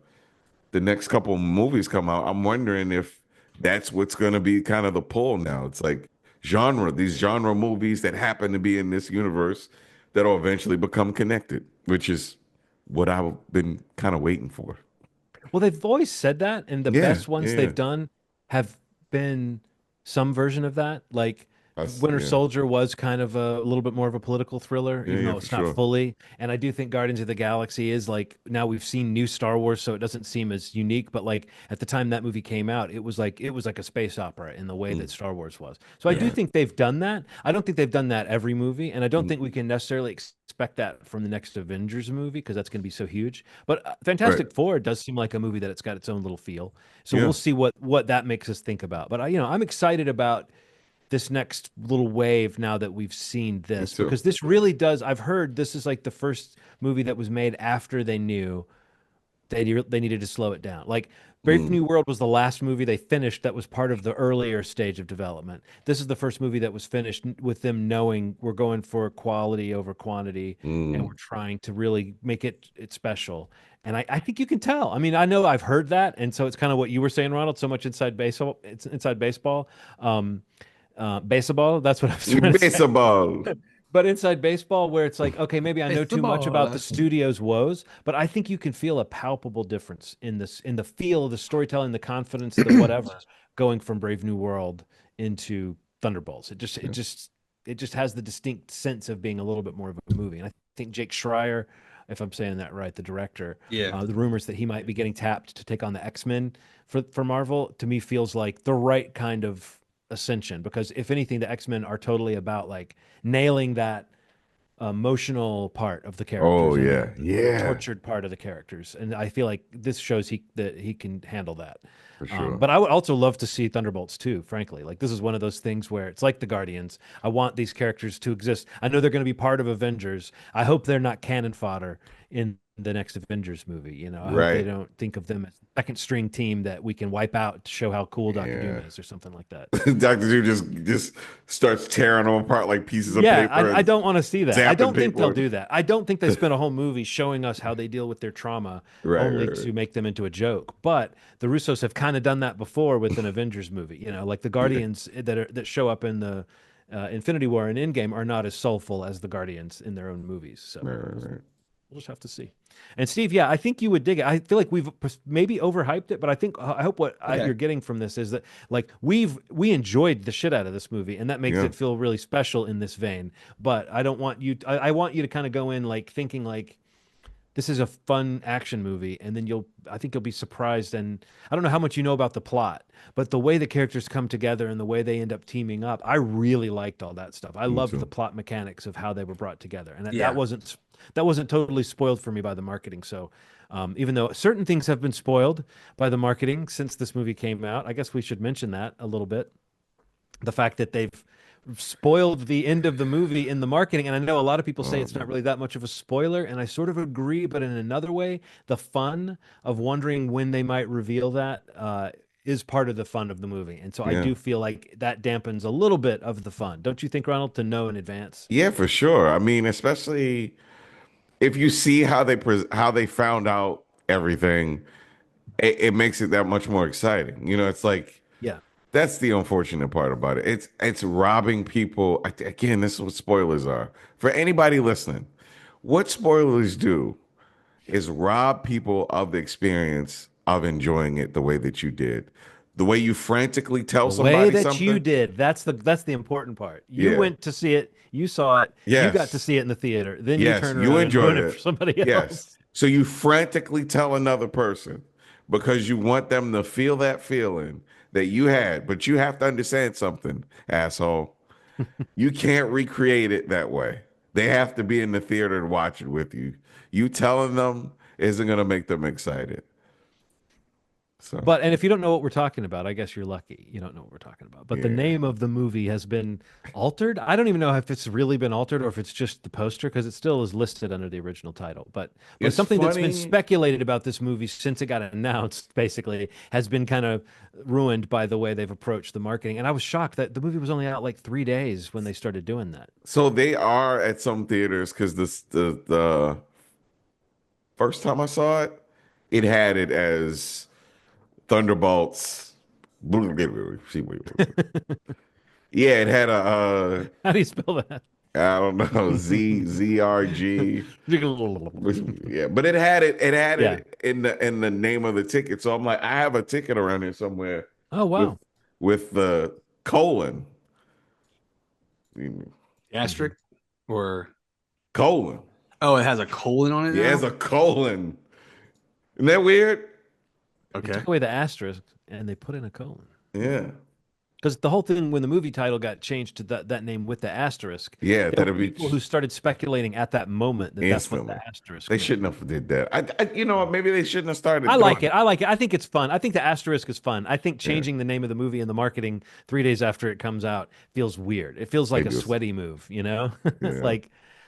Speaker 2: next couple movies come out, I'm wondering if that's what's going to be kind of the pull now. It's like these genre movies that happen to be in this universe that'll eventually become connected, which is what I've been kind of waiting for.
Speaker 3: Well, they've always said that, and the
Speaker 2: Yeah,
Speaker 3: best ones
Speaker 2: yeah,
Speaker 3: they've done have been some version of that. Like Winter
Speaker 2: yeah,
Speaker 3: Soldier was kind of a little bit more of a political thriller,
Speaker 2: yeah,
Speaker 3: even
Speaker 2: yeah,
Speaker 3: though
Speaker 2: for
Speaker 3: it's not
Speaker 2: sure.
Speaker 3: fully. And I do think Guardians of the Galaxy is like now we've seen new Star Wars, so it doesn't seem as unique. But like at the time that movie came out, it was like a space opera in the way that
Speaker 2: Mm,
Speaker 3: Star Wars was. So I do
Speaker 2: yeah.
Speaker 3: think they've done that. I don't think they've done that every movie, and I don't
Speaker 2: Mm,
Speaker 3: think we can necessarily expect that from the next Avengers movie because that's going to be so huge. But
Speaker 2: right.
Speaker 3: Fantastic Four does seem like a movie that it's got its own little feel. So
Speaker 2: Yeah.
Speaker 3: we'll see what that makes us think about. But I'm excited about this next little wave now that we've seen
Speaker 2: Me
Speaker 3: this
Speaker 2: too.
Speaker 3: because this really does. I've heard this is like the first movie that was made after they knew they needed to slow it down. Like Brave
Speaker 2: Mm,
Speaker 3: New World was the last movie they finished that was part of the earlier stage of development. This is the first movie that was finished with them knowing we're going for quality over quantity and
Speaker 2: mm.
Speaker 3: we're trying to really make it special. And I think you can tell. I mean, I know I've heard that, and so it's kind of what you were saying, Ronald. So much inside baseball. It's inside baseball. Baseball. That's what I was trying to say.
Speaker 2: Baseball.
Speaker 3: But inside baseball, where it's like, okay, maybe I know
Speaker 1: It's the
Speaker 3: too much about the
Speaker 1: ball.
Speaker 3: studio's woes, but I think you can feel a palpable difference in this, in the feel, the storytelling, the confidence, the whatever, going from Brave New World into Thunderbolts. It just has the distinct sense of being a little bit more of a movie. And I think Jake Schreier, if I'm saying that right, the director,
Speaker 1: Yeah.
Speaker 3: the rumors that he might be getting tapped to take on the X-Men for Marvel, to me feels like the right kind of ascension because if anything the X-Men are totally about like nailing that emotional part of the
Speaker 2: Oh
Speaker 3: characters and
Speaker 2: yeah,
Speaker 3: the
Speaker 2: yeah,
Speaker 3: tortured part of the characters, and I feel like this shows that he can handle that.
Speaker 2: for sure.
Speaker 3: But I would also love to see Thunderbolts too, frankly. Like this is one of those things where it's like the Guardians. I want these characters to exist. I know they're going to be part of Avengers. I hope they're not cannon fodder in the next Avengers movie. I hope they
Speaker 2: Right.
Speaker 3: don't think of them as second string team that we can wipe out to show how cool Doctor Doom
Speaker 2: Yeah.
Speaker 3: is or something like that.
Speaker 2: Doctor Who just starts tearing them apart like pieces of
Speaker 3: Yeah,
Speaker 2: paper
Speaker 3: I
Speaker 2: and
Speaker 3: don't want to see that. I
Speaker 2: zapping
Speaker 3: don't think they'll
Speaker 2: people.
Speaker 3: do that. I don't think they spend a whole movie showing us how they deal with their trauma
Speaker 2: Right,
Speaker 3: only
Speaker 2: right,
Speaker 3: to make them into a joke. But the Russos have kind of done that before with an Avengers movie. Like the
Speaker 2: right.
Speaker 3: Guardians that show up in the Infinity War and Endgame are not as soulful as the Guardians in their own movies. So
Speaker 2: Right, right, right.
Speaker 3: we'll just have to see. And Steve, yeah, I think you would dig it. I feel like we've maybe overhyped it, but I hope what
Speaker 1: Okay.
Speaker 3: you're getting from this is that like we enjoyed the shit out of this movie, and that makes
Speaker 2: Yeah.
Speaker 3: it feel really special in this vein. But I don't want you. I want you to kind of go in like thinking like this is a fun action movie, and then I think you'll be surprised. And I don't know how much you know about the plot, but the way the characters come together and the way they end up teaming up, I really liked all that stuff. I
Speaker 2: Me
Speaker 3: loved the
Speaker 2: too.
Speaker 3: plot mechanics of how they were brought together, and that
Speaker 1: Yeah.
Speaker 3: wasn't totally spoiled for me by the marketing. So even though certain things have been spoiled by the marketing since this movie came out, I guess we should mention that a little bit. The fact that they've spoiled the end of the movie in the marketing. And I know a lot of people say
Speaker 2: Oh
Speaker 3: it's not
Speaker 2: man.
Speaker 3: really that much of a spoiler. And I sort of agree, but in another way, the fun of wondering when they might reveal that is part of the fun of the movie. And so I
Speaker 2: Yeah.
Speaker 3: do feel like that dampens a little bit of the fun. Don't you think, Ronald, to know in advance?
Speaker 2: Yeah, for sure. I mean, especially if you see how they found out everything, it makes it that much more exciting. It's like
Speaker 3: Yeah.
Speaker 2: that's the unfortunate part about it. It's robbing people. Again, this is what spoilers are. For anybody listening, what spoilers do is rob people of the experience of enjoying it the way that you did. The way you frantically tell
Speaker 3: The way
Speaker 2: somebody
Speaker 3: that you
Speaker 2: something.
Speaker 3: did, that's the important part. You
Speaker 2: Yeah.
Speaker 3: went to see it, you saw it, you got to
Speaker 2: Yes.
Speaker 3: see it in the theater. Then you
Speaker 2: Yes.
Speaker 3: turn
Speaker 2: You
Speaker 3: around and ruin
Speaker 2: enjoyed
Speaker 3: it for
Speaker 2: it.
Speaker 3: somebody
Speaker 2: Yes.
Speaker 3: else.
Speaker 2: So you frantically tell another person because you want them to feel that feeling that you had. But you have to understand something, asshole. You can't recreate it that way. They have to be in the theater to watch it with you. You telling them isn't going to make them excited. So,
Speaker 3: But and if you don't know what we're talking about, I guess you're lucky. You don't know what we're talking about. But the
Speaker 2: yeah.
Speaker 3: name of the movie has been altered. I don't even know if it's really been altered or if it's just the poster because it still is listed under the original title. But
Speaker 2: It's
Speaker 3: something that's been
Speaker 2: funny.
Speaker 3: speculated about this movie since it got announced basically has been kind of ruined by the way they've approached the marketing. And I was shocked that the movie was only out like 3 days when they started doing that.
Speaker 2: So they are at some theaters because the first time I saw it, it had it as Thunderbolts. Yeah, it had a
Speaker 3: How do you spell that?
Speaker 2: I don't know, ZRG. Yeah, but it had
Speaker 3: Yeah.
Speaker 2: it in the name of the ticket. So I'm like, I have a ticket around here somewhere
Speaker 3: Oh
Speaker 2: with
Speaker 3: wow.
Speaker 2: the colon.
Speaker 1: Asterisk or
Speaker 2: Colon.
Speaker 1: oh, it has a colon on it
Speaker 2: Yeah, it's
Speaker 1: now.
Speaker 2: a colon. Isn't that weird?
Speaker 3: They
Speaker 1: Okay.
Speaker 3: took away the asterisk and they put in a colon.
Speaker 2: Yeah.
Speaker 3: Because the whole thing, when the movie title got changed to that name with the asterisk,
Speaker 2: Yeah,
Speaker 3: there were
Speaker 2: that'll be
Speaker 3: people who started speculating at that moment that that's what the
Speaker 2: instantly.
Speaker 3: asterisk
Speaker 2: They
Speaker 3: meant.
Speaker 2: shouldn't have did that. You know what? Maybe they shouldn't have started
Speaker 3: I
Speaker 2: doing
Speaker 3: like it. I like it. I think it's fun. I think the asterisk is fun. I think
Speaker 2: it. Yeah,
Speaker 3: changing the name of the movie and the marketing 3 days after it comes out feels weird. It feels like a
Speaker 2: maybe it's
Speaker 3: sweaty move, you know?
Speaker 2: yeah,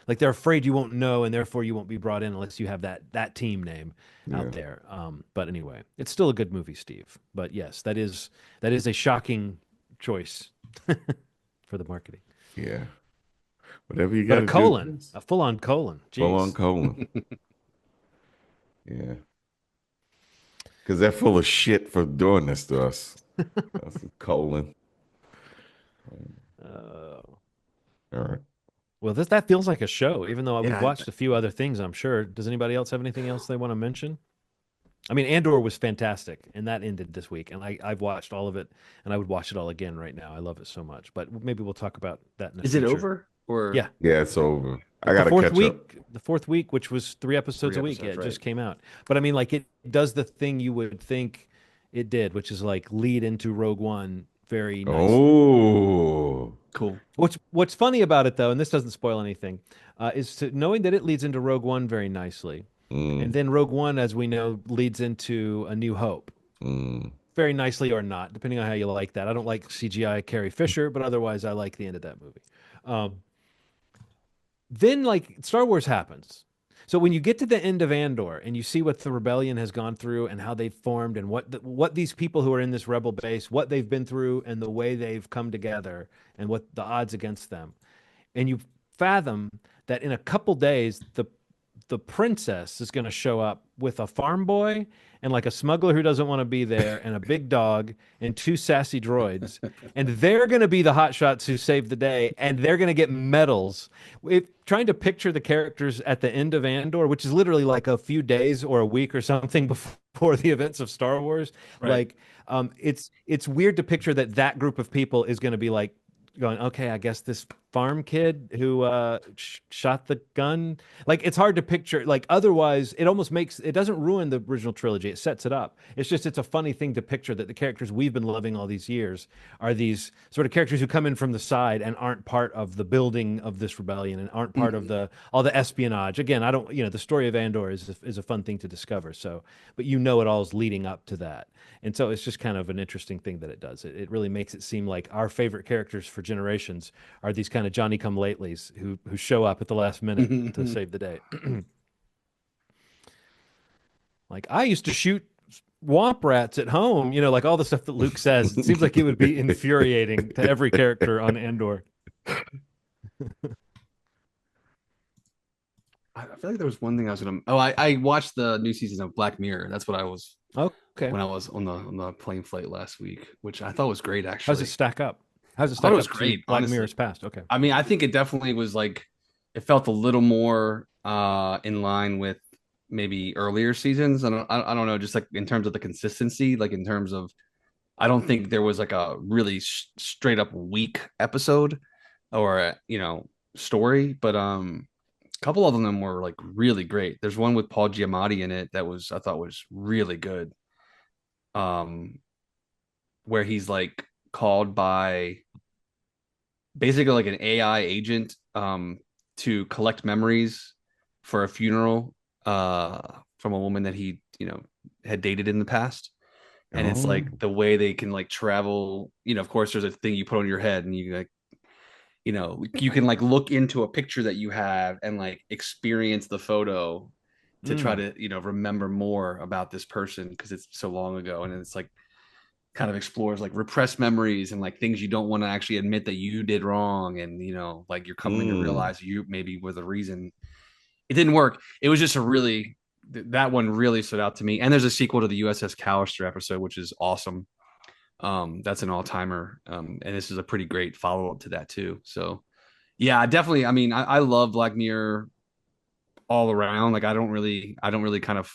Speaker 3: like they're afraid you won't know and therefore you won't be brought in unless you have that team name
Speaker 2: yeah,
Speaker 3: out there. But anyway, it's still a good movie, Steve. But yes, that is a shocking choice for the marketing.
Speaker 2: yeah. Whatever you
Speaker 3: But
Speaker 2: got
Speaker 3: a
Speaker 2: to do,
Speaker 3: colon, a full-on colon.
Speaker 2: full on
Speaker 3: Jeez.
Speaker 2: colon. Yeah, because they're full of shit for doing this to us. That's a colon.
Speaker 3: Uh,
Speaker 2: All right.
Speaker 3: well, that feels like a show, even though we've
Speaker 1: Yeah.
Speaker 3: watched a few other things, I'm sure. Does anybody else have anything else they want to mention? I mean, Andor was fantastic, and that ended this week, and I've watched all of it, and I would watch it all again right now. I love it so much. But maybe we'll talk about that in the
Speaker 1: Is it
Speaker 3: future.
Speaker 1: over or
Speaker 3: Yeah,
Speaker 2: Yeah, it's over. I
Speaker 3: the
Speaker 2: got to
Speaker 3: fourth
Speaker 2: catch up.
Speaker 3: week, the fourth week, which was 3 episodes
Speaker 1: three
Speaker 3: a week. Yeah,
Speaker 1: episodes?
Speaker 3: it
Speaker 1: Right.
Speaker 3: just came out. But I mean, like it does the thing you would think it did, which is like lead into Rogue One very nicely.
Speaker 2: Oh,
Speaker 1: Cool.
Speaker 3: What's funny about it though, and this doesn't spoil anything, is knowing that it leads into Rogue One very nicely, and
Speaker 2: mm,
Speaker 3: then Rogue One, as we know, leads into A New Hope
Speaker 2: mm.
Speaker 3: very nicely or not, depending on how you like that. I don't like CGI Carrie Fisher, but otherwise, I like the end of that movie. Um, then, like Star Wars happens. So when you get to the end of Andor and you see what the rebellion has gone through and how they've formed and what these people who are in this rebel base, what they've been through and the way they've come together and what the odds against them, and you fathom that in a couple days the princess is going to show up with a farm boy and like a smuggler who doesn't want to be there and a big dog and two sassy droids and they're going to be the hotshots who save the day and they're going to get medals. Trying to picture the characters at the end of Andor, which is literally like a few days or a week or something before the events of Star Wars,
Speaker 1: Right.
Speaker 3: like it's weird to picture that group of people is going to be like going, okay, I guess this farm kid who shot the gun. Like it's hard to picture. Like otherwise, it doesn't ruin the original trilogy. It sets it up. It's a funny thing to picture that the characters we've been loving all these years are these sort of characters who come in from the side and aren't part of the building of this rebellion and aren't part of the all the espionage. Again, I don't, the story of Andor is a fun thing to discover. So, but it all is leading up to that. And so it's just kind of an interesting thing that it does. It really makes it seem like our favorite characters for generations are these kind of Johnny come latelys who show up at the last minute to save the day. Like I used to shoot womp rats at home, like all the stuff that Luke says. It seems like it would be infuriating to every character on Andor.
Speaker 1: I feel like there was one thing I was gonna. Oh, I watched the new season of Black Mirror. That's what I was
Speaker 3: Okay.
Speaker 1: when I was on the plane flight last week, which I thought was great.
Speaker 3: How's it
Speaker 1: Actually,
Speaker 3: stack up? How's it
Speaker 1: I thought
Speaker 3: stack
Speaker 1: it was
Speaker 3: up to
Speaker 1: great.
Speaker 3: Black
Speaker 1: Honestly,
Speaker 3: Mirror's past? Okay.
Speaker 1: I mean, I think it definitely was like it felt a little more in line with maybe earlier seasons. I don't know, just like in terms of the consistency, like in terms of I don't think there was like a really straight up weak episode or story, but a couple of them were like really great. There's one with Paul Giamatti in it that I thought was really good. Um, where he's like called by basically like an AI agent to collect memories for a funeral from a woman that he, had dated in the past. And it's
Speaker 2: Oh.
Speaker 1: like the way they can like travel, of course there's a thing you put on your head and you like, you can like look into a picture that you have and like experience the photo to try
Speaker 3: Mm.
Speaker 1: to, remember more about this person because it's so long ago. And it's like kind of explores like repressed memories and like things you don't want to actually admit that you did wrong. And, like you're coming to
Speaker 2: Mm.
Speaker 1: realize you maybe were the reason it didn't work. It was just a really, that one really stood out to me. And there's a sequel to the USS Callister episode, which is awesome. That's an all-timer. And this is a pretty great follow-up to that too. So yeah, definitely. I mean, I love Black Mirror all around. Like I don't really kind of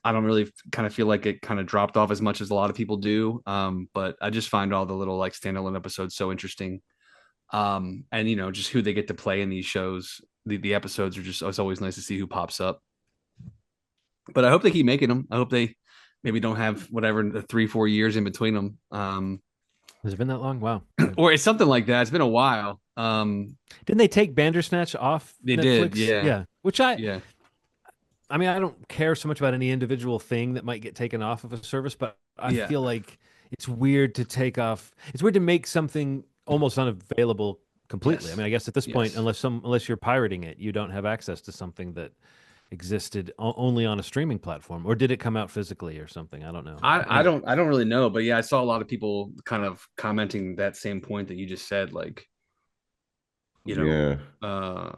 Speaker 1: I don't really kind of feel like it kind of dropped off as much as a lot of people do. But I just find all the little like standalone episodes so interesting. And just who they get to play in these shows. The episodes are just, it's always nice to see who pops up. But I hope they keep making them. I hope they maybe don't have whatever the 3-4 years in between them.
Speaker 3: Has it been that long? Wow.
Speaker 1: Or it's something like that. It's been a while.
Speaker 3: Didn't they take Bandersnatch off
Speaker 1: They did,
Speaker 3: Netflix?
Speaker 1: yeah,
Speaker 3: Yeah. Which I
Speaker 1: yeah,
Speaker 3: I mean, I don't care so much about any individual thing that might get taken off of a service, but I
Speaker 1: yeah.
Speaker 3: feel like it's weird to take off. It's weird to make something almost unavailable completely. I
Speaker 1: Yes,
Speaker 3: mean, I guess at this point,
Speaker 1: yes.
Speaker 3: unless you're pirating it, you don't have access to something that existed only on a streaming platform, or did it come out physically or something? I don't know. Anyway,
Speaker 1: I don't really know, but yeah, I saw a lot of people kind of commenting that same point that you just said, like, you know,
Speaker 2: Yeah.
Speaker 1: uh,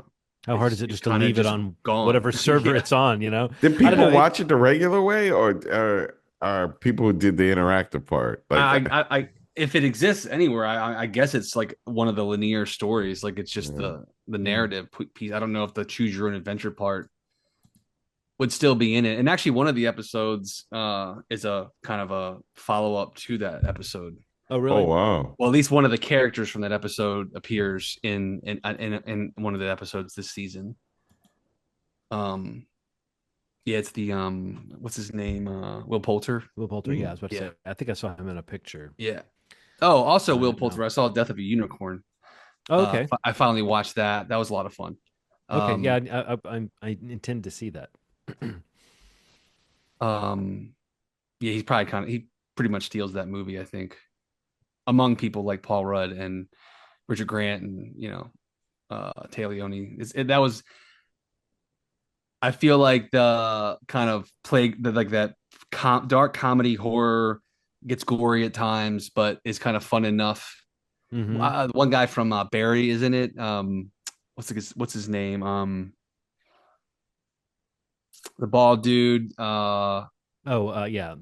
Speaker 3: how hard is it
Speaker 1: it's
Speaker 3: just to
Speaker 1: kind of
Speaker 3: leave it
Speaker 1: just
Speaker 3: on
Speaker 1: gone.
Speaker 3: whatever server
Speaker 1: Yeah.
Speaker 3: it's on?
Speaker 2: Did
Speaker 3: I don't
Speaker 2: people
Speaker 3: know.
Speaker 2: watch it the regular way, or are people who did the interactive part? Like,
Speaker 1: If it exists anywhere, I guess it's like one of the linear stories. Like it's just
Speaker 2: yeah.
Speaker 1: the
Speaker 3: Mm.
Speaker 1: narrative piece. I don't know if the choose your own adventure part would still be in it. And actually, one of the episodes is a kind of a follow up to that episode.
Speaker 3: Oh,
Speaker 2: Oh
Speaker 3: really?
Speaker 2: wow.
Speaker 1: Well, at least one of the characters from that episode appears in one of the episodes this season. Um, yeah, it's the what's his name? Will Poulter.
Speaker 3: Will Poulter? Yeah, I
Speaker 2: Mm.
Speaker 3: was about to
Speaker 1: Yeah,
Speaker 3: say. I think I saw him in a picture.
Speaker 1: yeah. Oh, also Will
Speaker 3: No.
Speaker 1: Poulter. I saw Death of a Unicorn.
Speaker 3: Oh, okay.
Speaker 1: I finally watched that. That was a lot of fun.
Speaker 3: Okay. Yeah,
Speaker 1: Um,
Speaker 3: I intend to see that.
Speaker 1: um, yeah, he's probably he pretty much steals that movie, I think, among people like Paul Rudd and Richard Grant and Taylor Leone. That was, I feel like the kind of plague like that dark comedy horror gets gory at times, but is kind of fun enough.
Speaker 3: Hmm.
Speaker 1: One guy from Barry is in it. What's his name? The bald dude.
Speaker 3: Oh, yeah.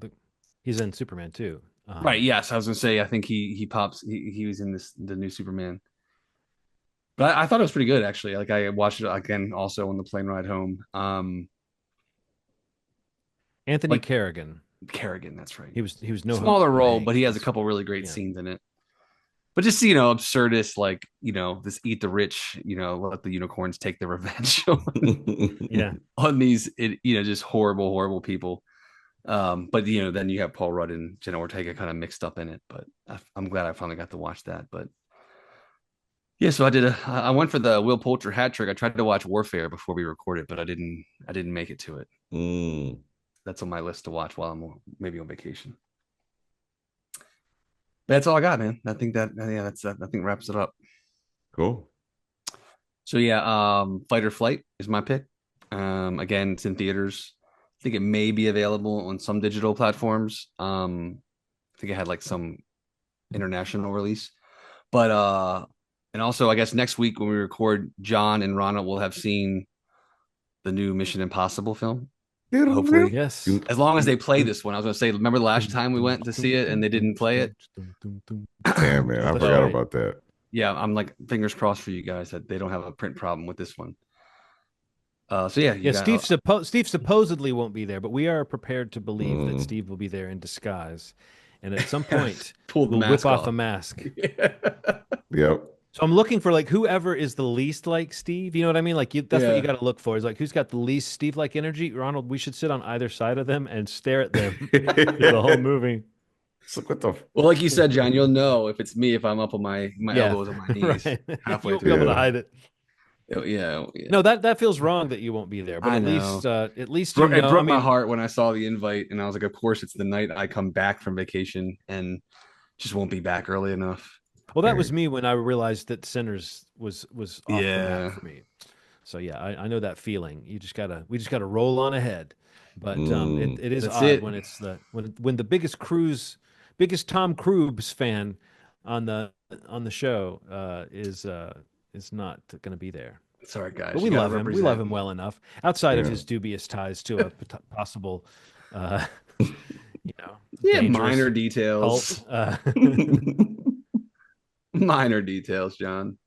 Speaker 3: He's in Superman too.
Speaker 1: Right. Yes, I was gonna say. I think he pops. He was in the new Superman. But I thought it was pretty good actually. Like I watched it again also on the plane ride home.
Speaker 3: Anthony
Speaker 1: Like
Speaker 3: Carrigan.
Speaker 1: Kerrigan, that's right.
Speaker 3: He was no hope
Speaker 1: Smaller
Speaker 3: for
Speaker 1: role,
Speaker 3: Hank.
Speaker 1: but he has a couple really great
Speaker 3: Yeah.
Speaker 1: scenes in it. But just absurdist, like this eat the rich, let the unicorns take their revenge
Speaker 3: Yeah.
Speaker 1: on these, just horrible, horrible people. But then you have Paul Rudd and Jenna Ortega kind of mixed up in it. But I'm glad I finally got to watch that. But yeah, so I went for the Will Poulter hat trick. I tried to watch Warfare before we recorded, but I didn't make it to it.
Speaker 2: Mm.
Speaker 1: That's on my list to watch while I'm maybe on vacation. But that's all I got, man. I think I think wraps it up.
Speaker 2: Cool.
Speaker 1: So yeah, Fight or Flight is my pick. Again, it's in theaters. I think it may be available on some digital platforms. I think it had like some international release. But and also I guess next week when we record, John and Rana will have seen the new Mission Impossible film. Hopefully.
Speaker 3: Yes.
Speaker 1: As long as they play this one. I was gonna say, remember the last time we went to see it and they didn't play it?
Speaker 2: Damn man, I
Speaker 3: That's
Speaker 2: forgot
Speaker 3: right.
Speaker 2: about that.
Speaker 1: Yeah, I'm like fingers crossed for you guys that they don't have a print problem with this one. So yeah, you
Speaker 3: Yeah,
Speaker 1: got
Speaker 3: Steve supposedly won't be there, but we are prepared to believe that
Speaker 2: Mm.
Speaker 3: Steve will be there in disguise, and at some point
Speaker 1: pull the
Speaker 3: will whip
Speaker 1: mask
Speaker 3: off a
Speaker 1: off.
Speaker 3: mask.
Speaker 2: Yep.
Speaker 3: So I'm looking for like whoever is the least like Steve. You know what I mean? Like that's what you
Speaker 1: Yeah.
Speaker 3: got to look for. Is like who's got the least Steve-like energy. Ronald, we should sit on either side of them and stare at them the whole movie.
Speaker 2: So what the?
Speaker 1: Well, like you said, John, you'll know if it's me if I'm up on my
Speaker 3: Yeah,
Speaker 1: elbows on my knees
Speaker 3: right. You
Speaker 1: halfway
Speaker 3: won't be
Speaker 1: through.
Speaker 3: able to
Speaker 2: Yeah.
Speaker 3: hide it.
Speaker 1: Yeah.
Speaker 3: No, that feels wrong that you won't be there, but
Speaker 1: I know.
Speaker 3: at least you
Speaker 1: It
Speaker 3: know. I
Speaker 1: broke my
Speaker 3: mean,
Speaker 1: heart when I saw the invite, and I was like, of course, it's the night I come back from vacation and just won't be back early enough.
Speaker 3: well, that was
Speaker 2: Eric.
Speaker 3: me when I realized that Sinners was off the map
Speaker 1: Yeah,
Speaker 3: for me. So yeah, I know that feeling. We just gotta roll on ahead. But
Speaker 2: Mm.
Speaker 3: it is
Speaker 1: that's
Speaker 3: odd
Speaker 1: it.
Speaker 3: when it's when the biggest Tom Cruise fan on the show is not going to be there.
Speaker 1: Sorry,
Speaker 3: But
Speaker 1: guys. You
Speaker 3: we
Speaker 1: got to
Speaker 3: love him. We love
Speaker 1: represent.
Speaker 3: him well enough outside of
Speaker 2: Yeah.
Speaker 3: his dubious ties to a possible, uh,
Speaker 1: Yeah, minor
Speaker 3: dangerous cult.
Speaker 1: details. Minor details, John.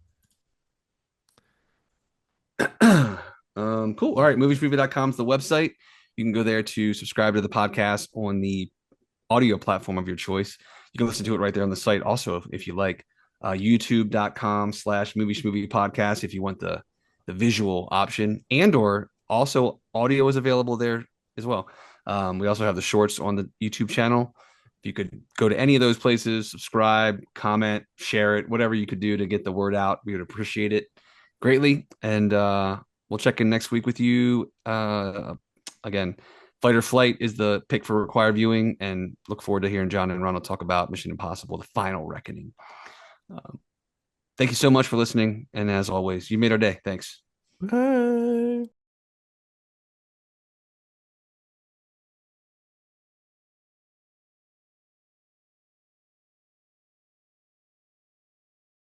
Speaker 1: Cool. All right. Moviesmovie.com is the website. You can go there to subscribe to the podcast on the audio platform of your choice. You can listen to it right there on the site. Also, if you like, youtube.com/movie schmovie podcast if you want the visual option, and or also audio is available there as well. We also have the shorts on the YouTube channel. If you could go to any of those places, subscribe, comment, share it, whatever you could do to get the word out, we would appreciate it greatly. And we'll check in next week with you. Again, Fight or Flight is the pick for required viewing, and look forward to hearing John and Ronald talk about Mission Impossible: The Final Reckoning. Thank you so much for listening, and as always, you made our day. Thanks.
Speaker 3: Bye.